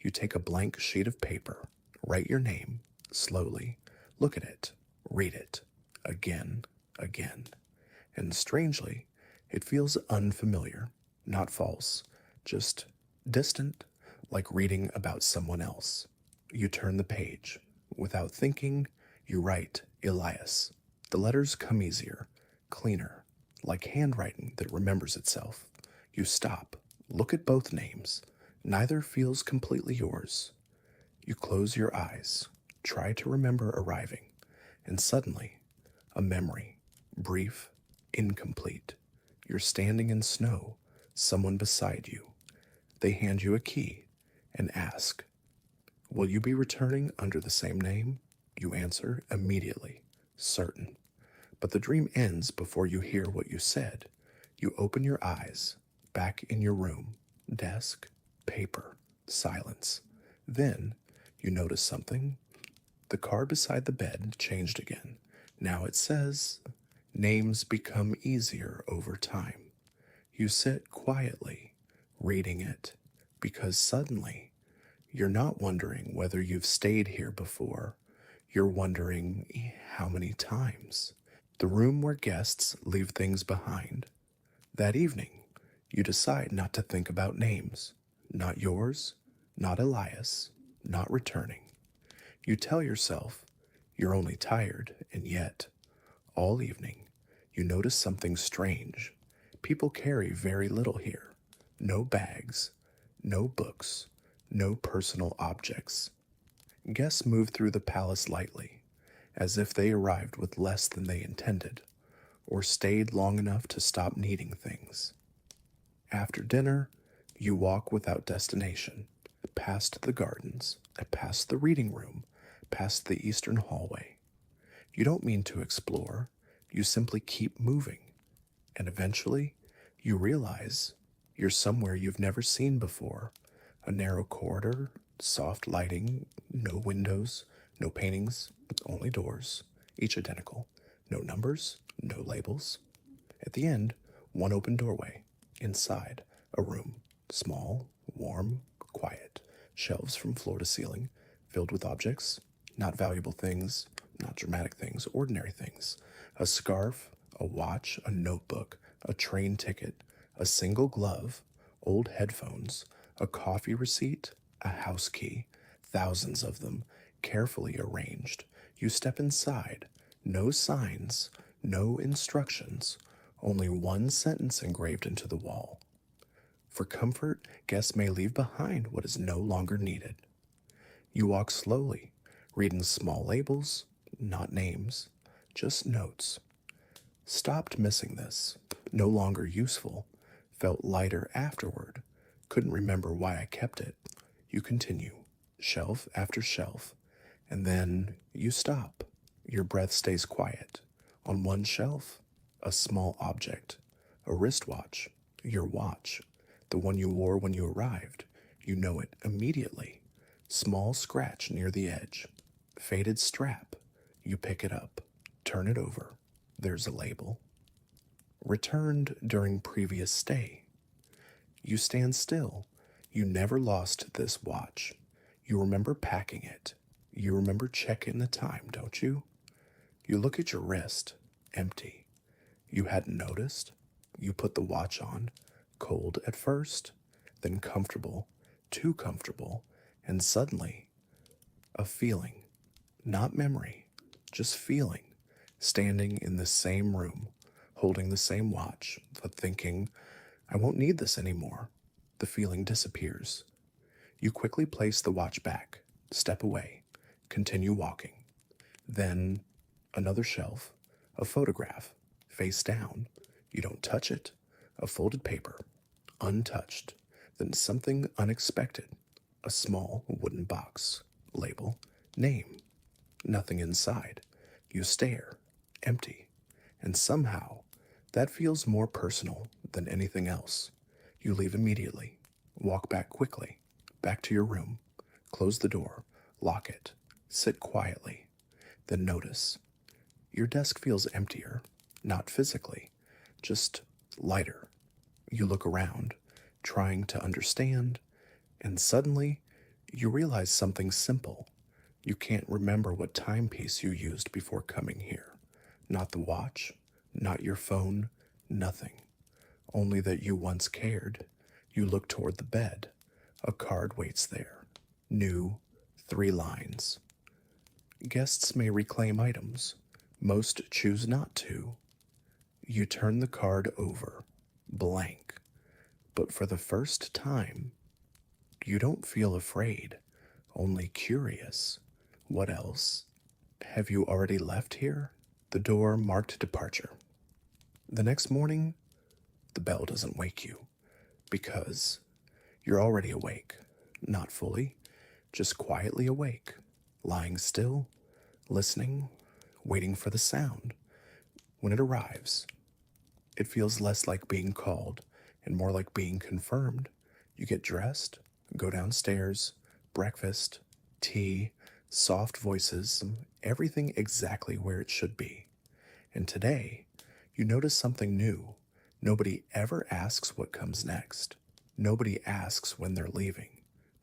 You take a blank sheet of paper, write your name, slowly, look at it, read it, again, again. And strangely, it feels unfamiliar, not false, just distant, like reading about someone else. You turn the page. Without thinking, you write Elias. The letters come easier, cleaner, like handwriting that remembers itself. You stop, look at both names. Neither feels completely yours. You close your eyes, try to remember arriving, and suddenly, a memory, brief, incomplete. You're standing in snow, someone beside you. They hand you a key and ask, "Will you be returning under the same name?" You answer immediately, certain. But the dream ends before you hear what you said. You open your eyes, back in your room, desk, paper, silence. Then you notice something. The card beside the bed changed again. Now it says, "Names become easier over time." You sit quietly, reading it, because suddenly you're not wondering whether you've stayed here before. You're wondering how many times. The room where guests leave things behind. That evening, you decide not to think about names. Not yours, not Elias, not returning. You tell yourself you're only tired, and yet, all evening, you notice something strange. People carry very little here. No bags, no books, no personal objects. Guests move through the palace lightly, as if they arrived with less than they intended, or stayed long enough to stop needing things. After dinner, you walk without destination, past the gardens, past the reading room, past the eastern hallway. You don't mean to explore, you simply keep moving, and eventually you realize you're somewhere you've never seen before, A narrow corridor, soft lighting, no windows, no paintings, only doors, each identical. No numbers, no labels. At the end, one open doorway. Inside, a room. Small, warm, quiet. Shelves from floor to ceiling, filled with objects. Not valuable things, not dramatic things, ordinary things. A scarf, a watch, a notebook, a train ticket, a single glove, old headphones, a coffee receipt, a house key, thousands of them, carefully arranged. You step inside. No signs, no instructions, only one sentence engraved into the wall. For comfort, guests may leave behind what is no longer needed. You walk slowly, reading small labels, not names, just notes. Stopped missing this, no longer useful, felt lighter afterward, couldn't remember why I kept it. You continue, shelf after shelf, and then you stop. Your breath stays quiet. On one shelf, a small object, a wristwatch, your watch, the one you wore when you arrived. You know it immediately. Small scratch near the edge, faded strap. You pick it up, turn it over. There's a label. Returned during previous stay. You stand still. You never lost this watch. You remember packing it. You remember checking the time, don't you? You look at your wrist, empty. You hadn't noticed. You put the watch on, cold at first, then comfortable, too comfortable, and suddenly, a feeling, not memory, just feeling, standing in the same room, holding the same watch, but thinking, I won't need this anymore. The feeling disappears. You quickly place the watch back, step away, continue walking. Then, another shelf, a photograph, face down. You don't touch it. A folded paper, untouched. Then something unexpected. A small wooden box. Label, name. Nothing inside. You stare, empty. And somehow, that feels more personal than anything else. You leave immediately. Walk back quickly. Back to your room. Close the door. Lock it. Sit quietly. Then notice. Your desk feels emptier, not physically, just lighter. You look around, trying to understand, and suddenly you realize something simple. You can't remember what timepiece you used before coming here. Not the watch, not your phone, nothing. Only that you once cared. You look toward the bed. A card waits there. New, 3 lines. Guests may reclaim items. Most choose not to. You turn the card over, blank. But for the first time, you don't feel afraid, only curious. What else? Have you already left here? The door marked departure. The next morning, the bell doesn't wake you, because you're already awake. Not fully, just quietly awake, lying still, listening, waiting for the sound. When it arrives, it feels less like being called and more like being confirmed. You get dressed, go downstairs, breakfast, tea, soft voices, everything exactly where it should be. And today, you notice something new. Nobody ever asks what comes next. Nobody asks when they're leaving.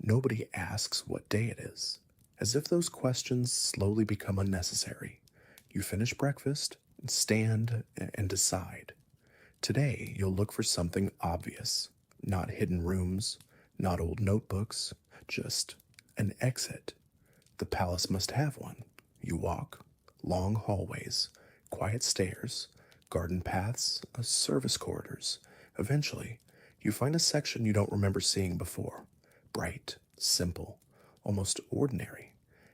Nobody asks what day it is. As if those questions slowly become unnecessary. You finish breakfast, stand, and decide. Today, you'll look for something obvious. Not hidden rooms, not old notebooks, just an exit. The palace must have one. You walk, long hallways, quiet stairs, garden paths, service corridors. Eventually, you find a section you don't remember seeing before. Bright, simple, almost ordinary.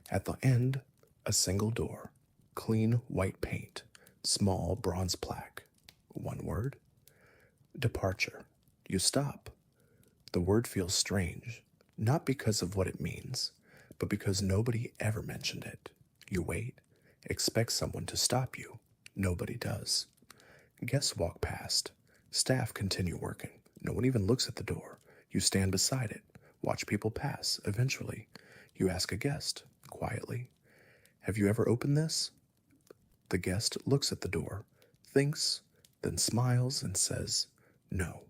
At the end, a single door, clean white paint, small bronze plaque. One word? Departure. You stop. The word feels strange, not because of what it means, but because nobody ever mentioned it. You wait, expect someone to stop you. Nobody does. Guests walk past. Staff continue working. No one even looks at the door. You stand beside it, Watch people pass. Eventually, you ask a guest, quietly, "Have you ever opened this?" The guest looks at the door, thinks, then smiles and says, "No."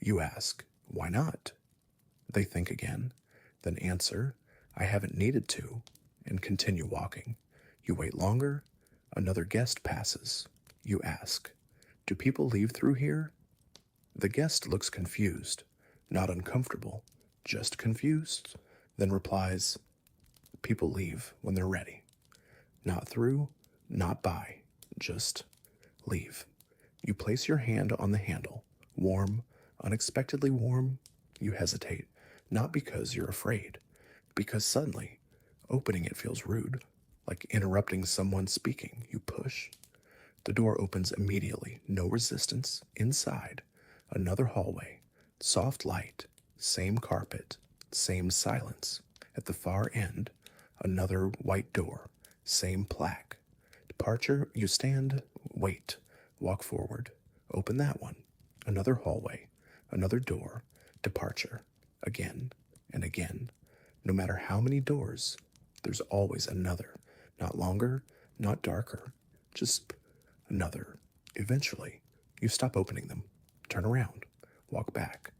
You ask, "Why not?" They think again, then answer, "I haven't needed to," and continue walking. You wait longer. Another guest passes. You ask, "Do people leave through here?" The guest looks confused, not uncomfortable, just confused, then replies, "People leave when they're ready. Not through, not by, just leave." You place your hand on the handle, warm, unexpectedly warm. You hesitate, not because you're afraid, because suddenly, opening it feels rude, like interrupting someone speaking. You push. The door opens immediately, no resistance. Inside, another hallway, soft light, same carpet, same silence. At the far end, another white door, same plaque. Departure, you stand, wait, walk forward, open that one. Another hallway, another door, departure, again and again. No matter how many doors, there's always another. Not longer, not darker, just another. Eventually, you stop opening them, turn around, walk back,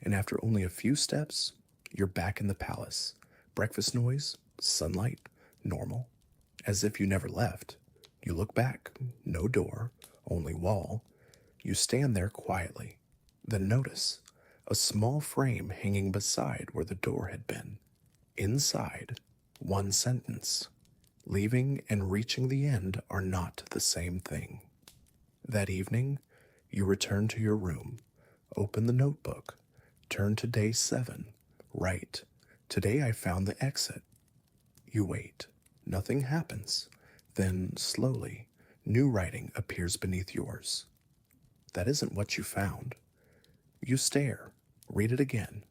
and after only a few steps, you're back in the palace. Breakfast noise, sunlight, normal, as if you never left. You look back, no door, only wall. You stand there quietly, then notice a small frame hanging beside where the door had been. Inside, one sentence: "Leaving and reaching the end are not the same thing." That evening, you return to your room, open the notebook, turn to day 7, write, "Today I found the exit." You wait. Nothing happens. Then, slowly, new writing appears beneath yours. That isn't what you found. You stare, read it again,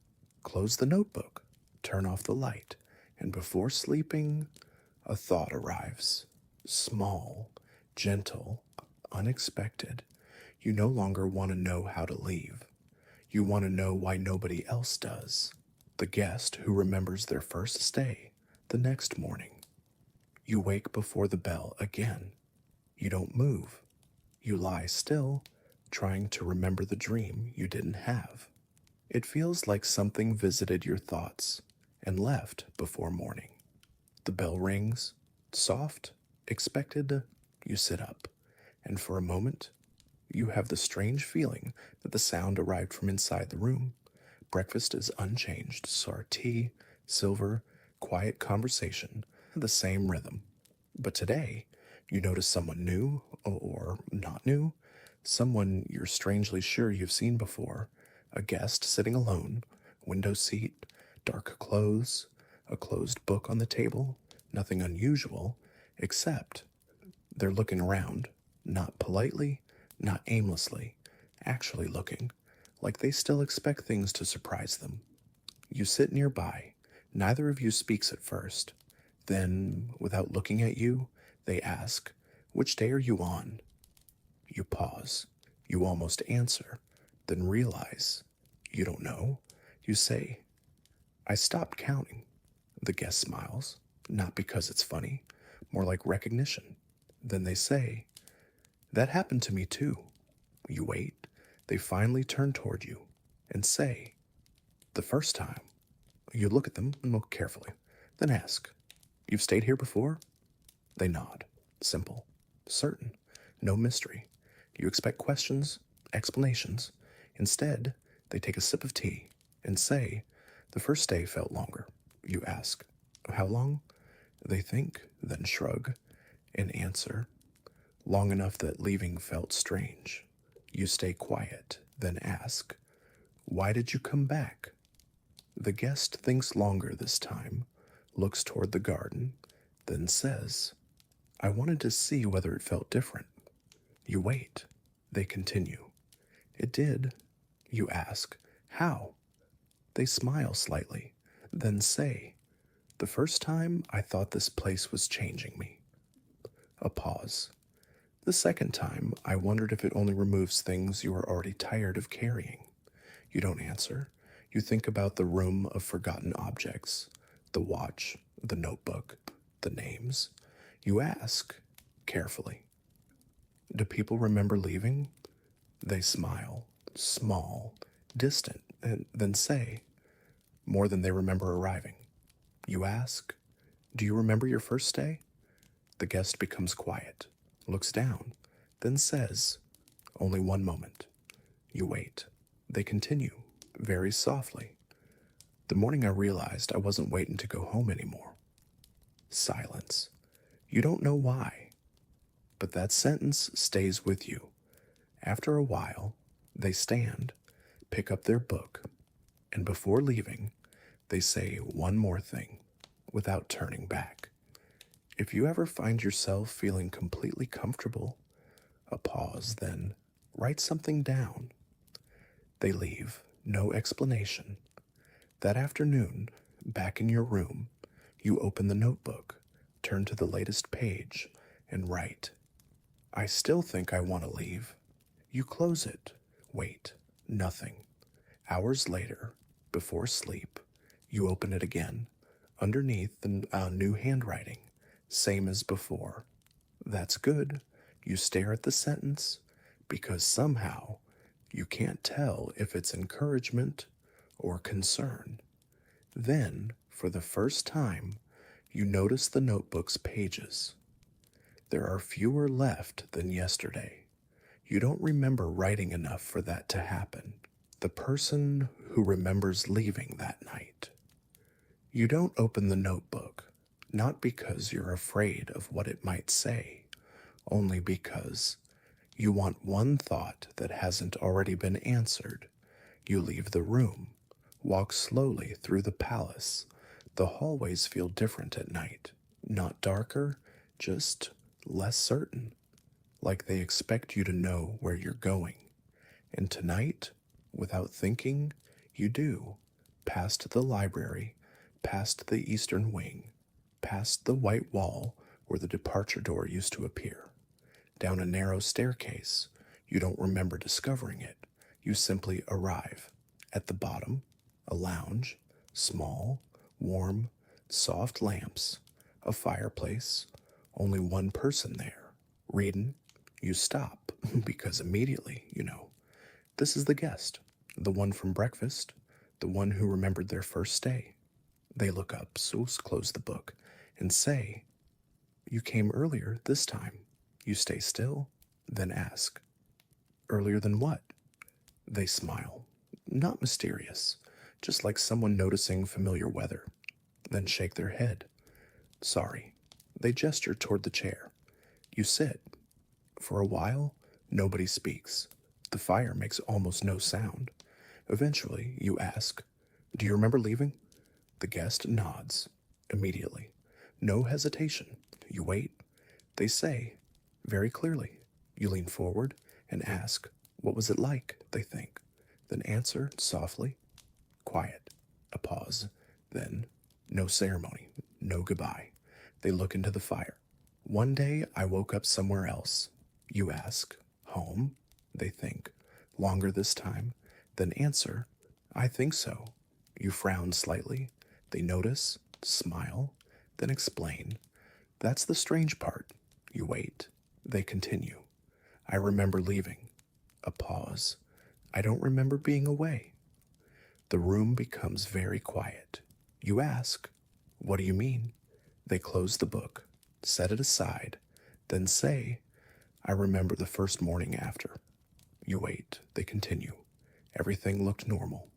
close the notebook, turn off the light, and before sleeping, a thought arrives. Small, gentle, unexpected. You no longer want to know how to leave. You want to know why nobody else does. The guest who remembers their first stay the next morning. You wake before the bell again. You don't move. You lie still, trying to remember the dream you didn't have. It feels like something visited your thoughts and left before morning. The bell rings, soft, expected. You sit up, and for a moment, you have the strange feeling that the sound arrived from inside the room. Breakfast is unchanged, tea, silver, quiet conversation, the same rhythm. But today, you notice someone new, or not new, someone you're strangely sure you've seen before, a guest sitting alone, window seat, dark clothes, a closed book on the table, nothing unusual, except they're looking around, not politely, not aimlessly, actually looking, like they still expect things to surprise them. You sit nearby. Neither of you speaks at first. Then, without looking at you, they ask, "Which day are you on?" You pause. You almost answer, then realize you don't know. You say, "I stopped counting." The guest smiles, not because it's funny, more like recognition. Then they say, "That happened to me too." You wait. They finally turn toward you and say, "The first time." You look at them and look carefully, then ask, "You've stayed here before?" They nod. Simple. Certain. No mystery. You expect questions, explanations. Instead, they take a sip of tea and say, "The first day felt longer." You ask, "How long?" They think, then shrug, and answer, "Long enough that leaving felt strange." You stay quiet, then ask, "Why did you come back?" The guest thinks longer this time, looks toward the garden, then says, "I wanted to see whether it felt different." You wait. They continue. "It did." You ask, "How?" They smile slightly, then say, "The first time I thought this place was changing me." A pause. "The second time I wondered if it only removes things you are already tired of carrying." You don't answer. You think about the room of forgotten objects, the watch, the notebook, the names. You ask, carefully, do people remember leaving? They smile, small, distant, and then say, more than they remember arriving. You ask, do you remember your first day? The guest becomes quiet, looks down, then says, only one moment. You wait. They continue, very softly. The morning I realized I wasn't waiting to go home anymore. Silence. You don't know why, but that sentence stays with you. After a while, they stand, pick up their book, and before leaving, they say one more thing without turning back. If you ever find yourself feeling completely comfortable, a pause, then write something down. They leave, no explanation. That afternoon, back in your room, you open the notebook, turn to the latest page, and write, I still think I want to leave. You close it. Wait. Nothing. Hours later, before sleep, you open it again, underneath the new handwriting, same as before. That's good. You stare at the sentence, because somehow you can't tell if it's encouragement or concern. Then, for the first time, you notice the notebook's pages. There are fewer left than yesterday. You don't remember writing enough for that to happen. The person who remembers leaving that night. You don't open the notebook, not because you're afraid of what it might say, only because you want one thought that hasn't already been answered. You leave the room, walk slowly through the palace. The hallways feel different at night, not darker, just less certain, like they expect you to know where you're going. And tonight, without thinking, you do, past the library, past the eastern wing, past the white wall where the departure door used to appear, down a narrow staircase. You don't remember discovering it. You simply arrive. At the bottom, a lounge, small, warm, soft lamps, a fireplace, only one person there, reading. You stop, because immediately, this is the guest, the one from breakfast, the one who remembered their first day. They look up, close the book, and say, you came earlier this time. You stay still, then ask, earlier than what? They smile, not mysterious, just like someone noticing familiar weather, then shake their head. Sorry. They gesture toward the chair. You sit. For a while, nobody speaks. The fire makes almost no sound. Eventually, you ask, do you remember leaving? The guest nods. Immediately. No hesitation. You wait. They say, very clearly. You lean forward and ask, what was it like, they think. Then answer softly. Quiet. A pause. Then, no ceremony. No goodbye. They look into the fire. One day, I woke up somewhere else. You ask, home? They think. Longer this time. Then answer, I think so. You frown slightly. They notice, smile, then explain. That's the strange part. You wait. They continue. I remember leaving. A pause. I don't remember being away. The room becomes very quiet. You ask, what do you mean? They close the book, set it aside, then say, I remember the first morning after. You wait. They continue. Everything looked normal.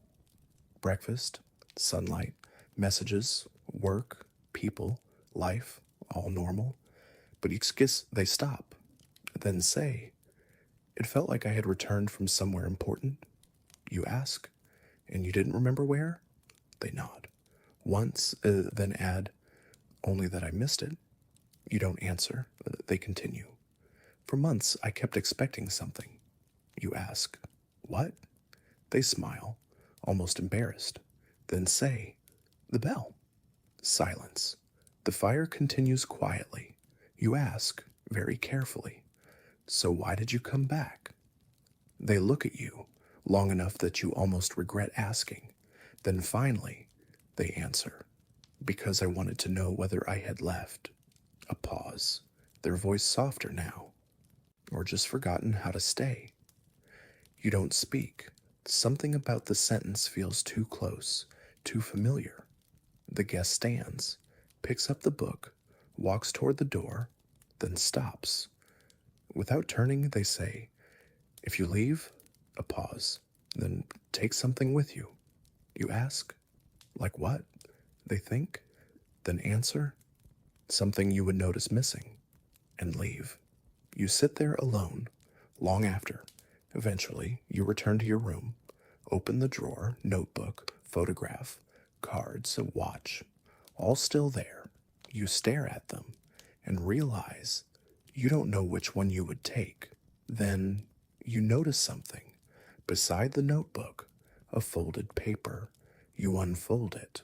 Breakfast, sunlight, messages, work, people, life, all normal. But they stop, then say, it felt like I had returned from somewhere important. You ask, and you didn't remember where? They nod. Once, then add, only that I missed it. You don't answer. They continue. For months, I kept expecting something. You ask, what? They smile, almost embarrassed, then say, the bell. Silence. The fire continues quietly. You ask, very carefully, so why did you come back? They look at you, long enough that you almost regret asking. Then finally, they answer, because I wanted to know whether I had left. A pause, their voice softer now, or just forgotten how to stay. You don't speak. Something about the sentence feels too close, too familiar. The guest stands, picks up the book, walks toward the door, then stops. Without turning, they say, "If you leave," a pause, "then take something with you." You ask, "Like what?" They think, then answer, "Something you would notice missing," and leave. You sit there alone, long after. Eventually, you return to your room, open the drawer, notebook, photograph, cards, a watch, all still there. You stare at them and realize you don't know which one you would take. Then you notice something. Beside the notebook, a folded paper. You unfold it.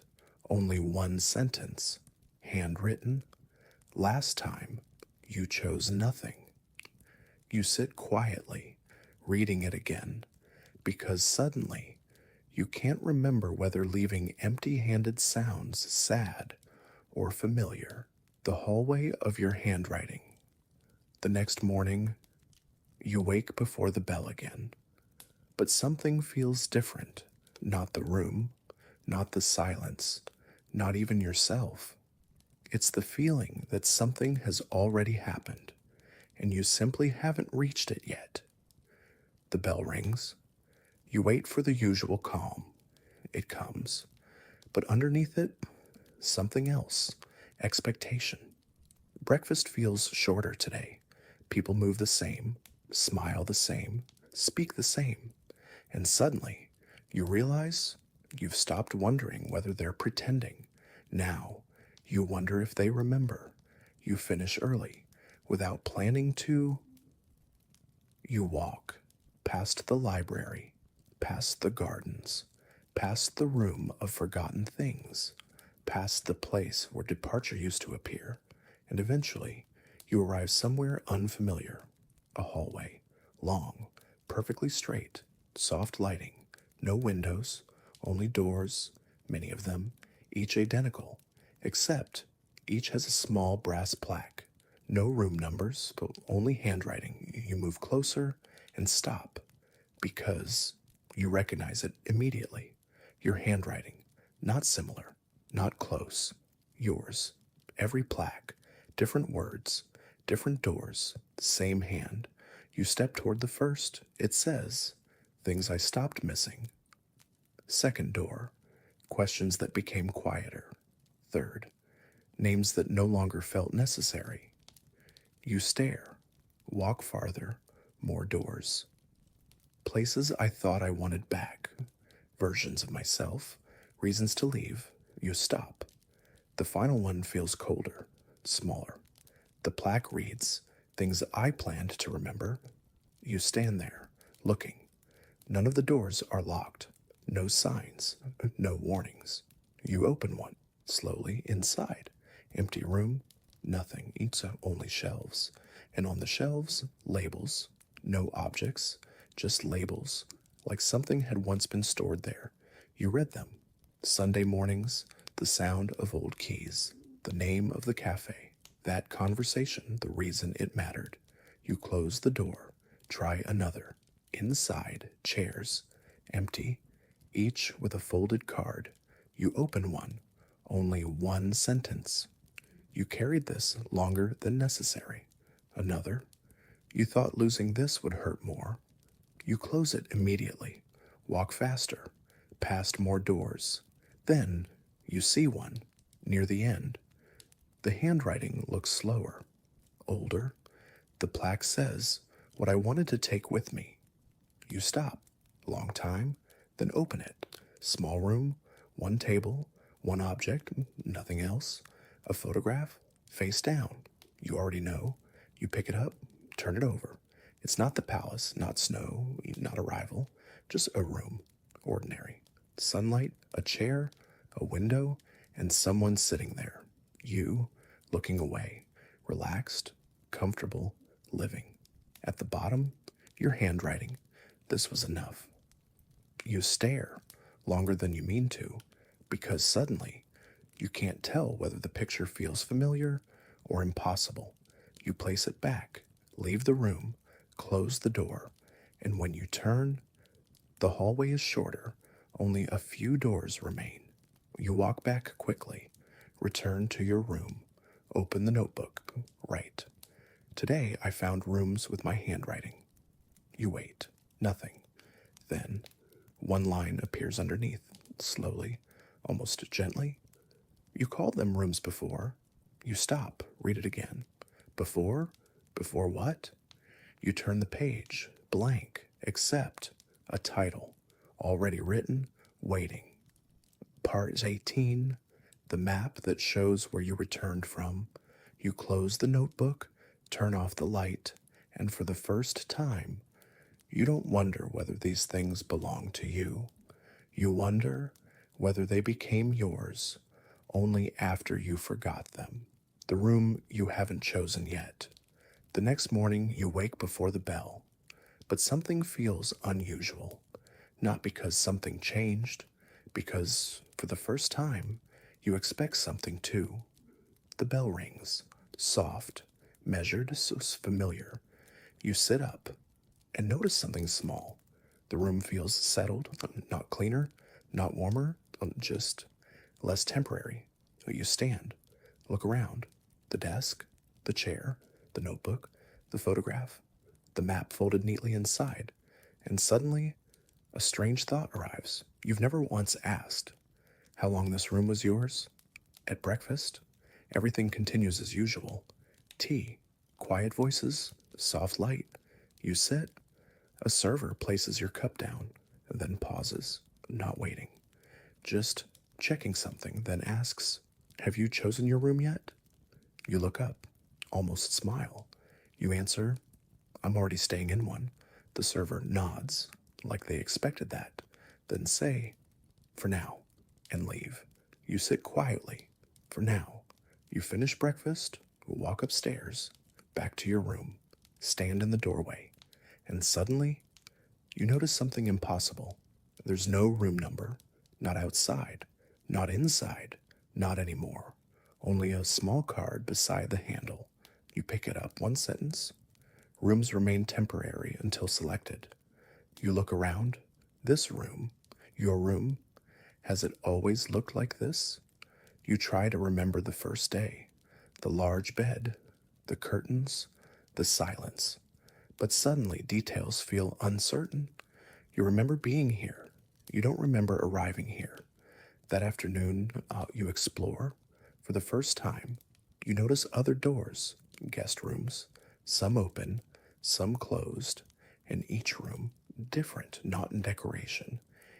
Only one sentence, handwritten. Last time, you chose nothing. You sit quietly, reading it again, because suddenly you can't remember whether leaving empty-handed sounds sad or familiar. The hallway of your handwriting. The next morning, you wake before the bell again. But something feels different. Not the room, not the silence, not even yourself. It's the feeling that something has already happened, and you simply haven't reached it yet. The bell rings. You wait for the usual calm. It comes. But underneath it, something else. Expectation. Breakfast feels shorter today. People move the same, smile the same, speak the same. And suddenly, you realize you've stopped wondering whether they're pretending. Now, you wonder if they remember. You finish early, without planning to. You walk past the library, past the gardens, past the room of forgotten things, past the place where departure used to appear, and eventually you arrive somewhere unfamiliar. A hallway, long, perfectly straight, soft lighting, no windows, only doors, many of them, each identical, except each has a small brass plaque. No room numbers, but only handwriting. You move closer and stop because you recognize it immediately. Your handwriting, not similar, not close, yours. Every plaque, different words, different doors, same hand. You step toward the first. It says, "Things I stopped missing." Second door, questions that became quieter. Third, names that no longer felt necessary. You stare, walk farther, more doors. Places I thought I wanted back, versions of myself, reasons to leave. You stop. The final one feels colder, smaller. The plaque reads, "Things I planned to remember." You stand there, looking. None of the doors are locked. No signs, no warnings. You open one, slowly, inside. Empty room, nothing. It's only shelves. And on the shelves, labels. No objects, just labels, like something had once been stored there. You read them. Sunday mornings, the sound of old keys, the name of the cafe, that conversation, the reason it mattered. You close the door, try another. Inside, chairs, empty, each with a folded card. You open one, only one sentence. You carried this longer than necessary. Another. You thought losing this would hurt more. You close it immediately, walk faster, past more doors. Then you see one, near the end. The handwriting looks slower, older. The plaque says, "What I wanted to take with me." You stop, long time, then open it. Small room, one table, one object, nothing else. A photograph, face down. You already know. You pick it up, turn it over. It's not the palace, not snow, not a rival, just a room, ordinary. Sunlight, a chair, a window, and someone sitting there. You, looking away, relaxed, comfortable, living. At the bottom, your handwriting. This was enough. You stare, longer than you mean to, because suddenly you can't tell whether the picture feels familiar or impossible. You place it back, leave the room, close the door, and when you turn, the hallway is shorter, only a few doors remain. You walk back quickly, return to your room, open the notebook, write. Today I found rooms with my handwriting. You wait. Nothing. Then, one line appears underneath, slowly, almost gently. You called them rooms before. You stop, read it again. Before? Before what? You turn the page, blank, except a title, already written, waiting. Part 18, the map that shows where you returned from. You close the notebook, turn off the light, and for the first time, you don't wonder whether these things belong to you. You wonder whether they became yours only after you forgot them. The room you haven't chosen yet. The next morning, you wake before the bell, but something feels unusual. Not because something changed, because for the first time, you expect something too. The bell rings, soft, measured, so familiar. You sit up and notice something small. The room feels settled, not cleaner, not warmer, just less temporary. You stand, look around. The desk, the chair, the notebook, the photograph, the map folded neatly inside, and suddenly a strange thought arrives. You've never once asked how long this room was yours. At breakfast, everything continues as usual. Tea, quiet voices, soft light. You sit. A server places your cup down, then pauses, not waiting, just checking something, then asks, "Have you chosen your room yet?" You look up, almost smile. You answer, "I'm already staying in one." The server nods, like they expected that, then say, "For now," and leave. You sit quietly. For now. You finish breakfast, walk upstairs, back to your room, stand in the doorway, and suddenly you notice something impossible. There's no room number, not outside, not inside, not anymore. Only a small card beside the handle. You pick it up, one sentence. Rooms remain temporary until selected. You look around. This room, your room, has it always looked like this? You try to remember the first day, the large bed, the curtains, the silence. But suddenly details feel uncertain. You remember being here. You don't remember arriving here. That afternoon, you explore. For the first time, you notice other doors, guest rooms, some open, some closed, and each room different, not in decoration,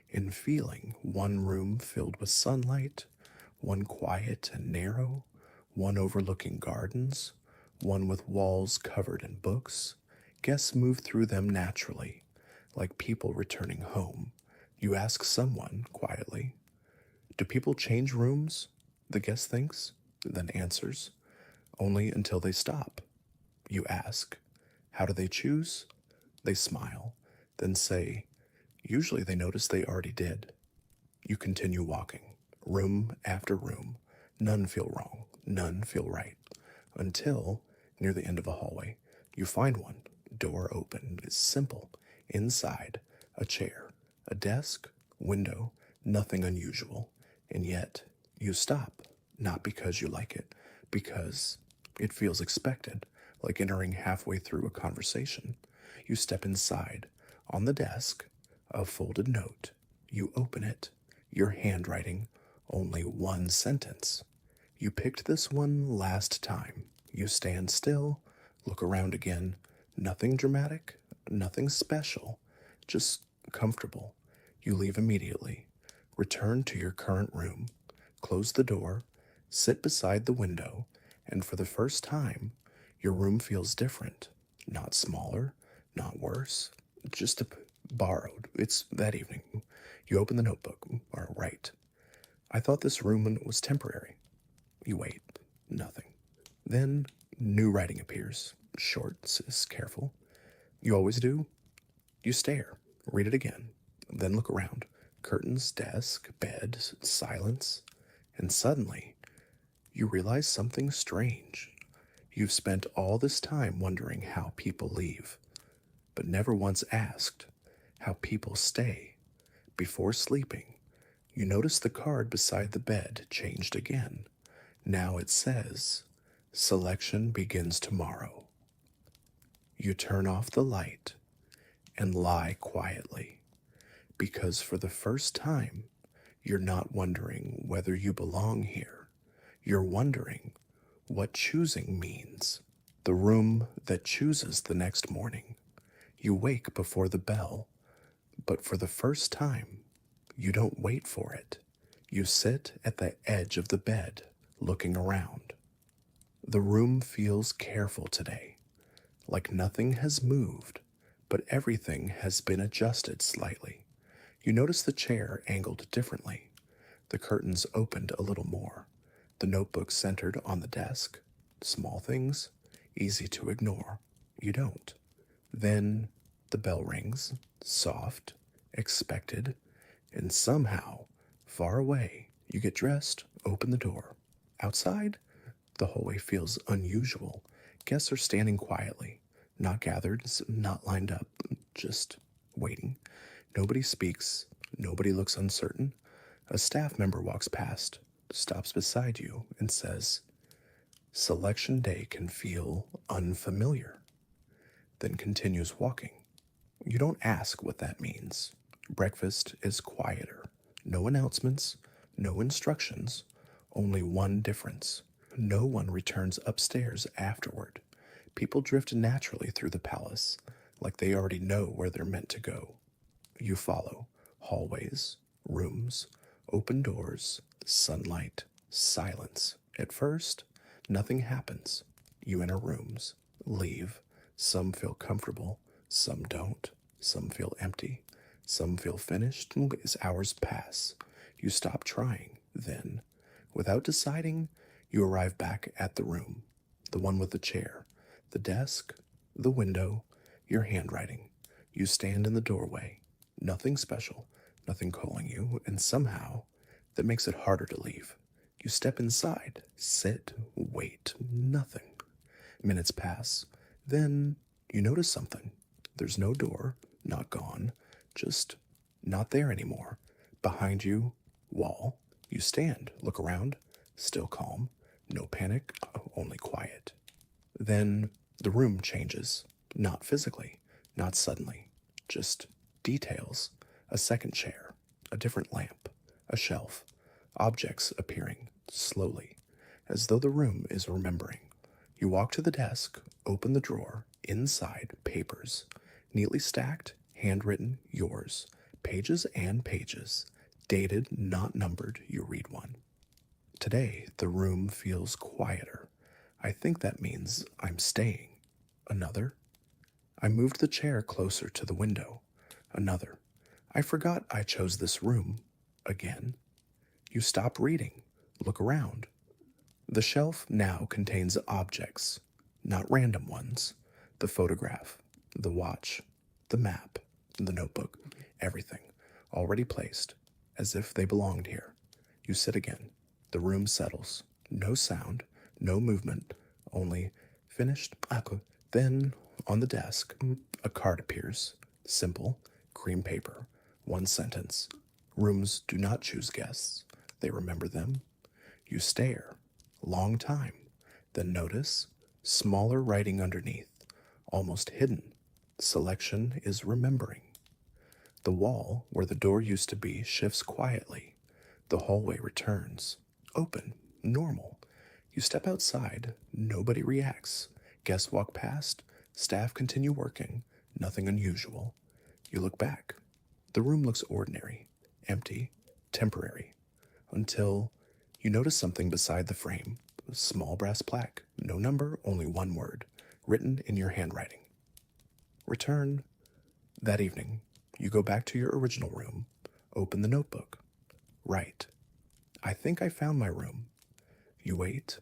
in feeling. One room filled with sunlight, one quiet and narrow, one overlooking gardens, one with walls covered in books. Guests move through them naturally, like people returning home. You ask someone quietly, "Do people change rooms?" The guest thinks, then answers, "Only until they stop." You ask, "How do they choose?" They smile, then say, "Usually they notice they already did." You continue walking, room after room. None feel wrong, none feel right, until, near the end of a hallway, you find one. Door open. It's simple. Inside, a chair, a desk, window, nothing unusual. And yet, you stop, not because you like it, because it feels expected, like entering halfway through a conversation. You step inside. On the desk, a folded note. You open it. Your handwriting, only one sentence. You picked this one last time. You stand still, look around again. Nothing dramatic, nothing special, just comfortable. You leave immediately. Return to your current room. Close the door. Sit beside the window. And for the first time, your room feels different. Not smaller, not worse, just borrowed. It's that evening. You open the notebook, or write. "I thought this room was temporary." You wait. Nothing. Then new writing appears. Short, careful. You always do. You stare. Read it again. Then look around. Curtains, desk, bed, silence, and suddenly you realize something strange. You've spent all this time wondering how people leave, but never once asked how people stay. Before sleeping, you notice the card beside the bed changed again. Now it says, "Selection begins tomorrow." You turn off the light and lie quietly, because for the first time, you're not wondering whether you belong here. You're wondering what choosing means. The room that chooses the next morning. You wake before the bell, but for the first time, you don't wait for it. You sit at the edge of the bed, looking around. The room feels careful today, like nothing has moved, but everything has been adjusted slightly. You notice the chair angled differently, the curtains opened a little more, the notebook centered on the desk. Small things, easy to ignore. You don't. Then the bell rings, soft, expected, and somehow, far away, you get dressed, open the door. Outside, the hallway feels unusual. Guests are standing quietly, not gathered, not lined up, just waiting. Nobody speaks, nobody looks uncertain. A staff member walks past, stops beside you, and says, "Selection day can feel unfamiliar," then continues walking. You don't ask what that means. Breakfast is quieter. No announcements, no instructions, only one difference. No one returns upstairs afterward. People drift naturally through the palace, like they already know where they're meant to go. You follow hallways, rooms, open doors, sunlight, silence. At first, nothing happens. You enter rooms, leave. Some feel comfortable, some don't. Some feel empty, some feel finished as hours pass. You stop trying, then, without deciding, you arrive back at the room, the one with the chair, the desk, the window, your handwriting. You stand in the doorway. Nothing special, nothing calling you, and somehow that makes it harder to leave. You step inside, sit, wait, nothing. Minutes pass. Then you notice something. There's no door, not gone, just not there anymore. Behind you, wall. You stand, look around, still calm. No panic, only quiet. Then the room changes. Not physically, not suddenly, just details. A second chair, a different lamp, a shelf, objects appearing slowly, as though the room is remembering. You walk to the desk, open the drawer, inside, papers, neatly stacked, handwritten, yours, pages and pages, dated, not numbered. You read one. Today, the room feels quieter. I think that means I'm staying. Another. I moved the chair closer to the window. Another. I forgot I chose this room. Again. You stop reading. Look around. The shelf now contains objects, not random ones. The photograph, the watch, the map, the notebook, everything, already placed, as if they belonged here. You sit again. The room settles. No sound, no movement, only finished. Then, on the desk, a card appears. Simple, cream paper, one sentence. Rooms do not choose guests. They remember them. You stare. Long time. Then notice smaller writing underneath, almost hidden. Selection is remembering. The wall where the door used to be shifts quietly. The hallway returns. Open. Normal. You step outside. Nobody reacts. Guests walk past. Staff continue working. Nothing unusual. You look back. The room looks ordinary, empty, temporary, until you notice something beside the frame. A small brass plaque. No number, only one word, written in your handwriting. Return. That evening, you go back to your original room, open the notebook. Write. I think I found my room. You wait.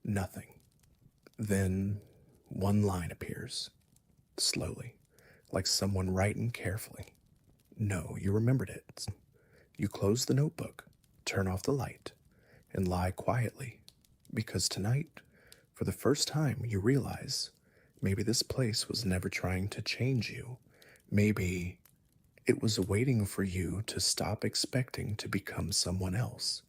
Nothing. Then one line appears, slowly, like someone writing carefully. No, you remembered it. You close the notebook, turn off the light, and lie quietly, because tonight, for the first time, you realize maybe this place was never trying to change you. Maybe it was waiting for you to stop expecting to become someone else.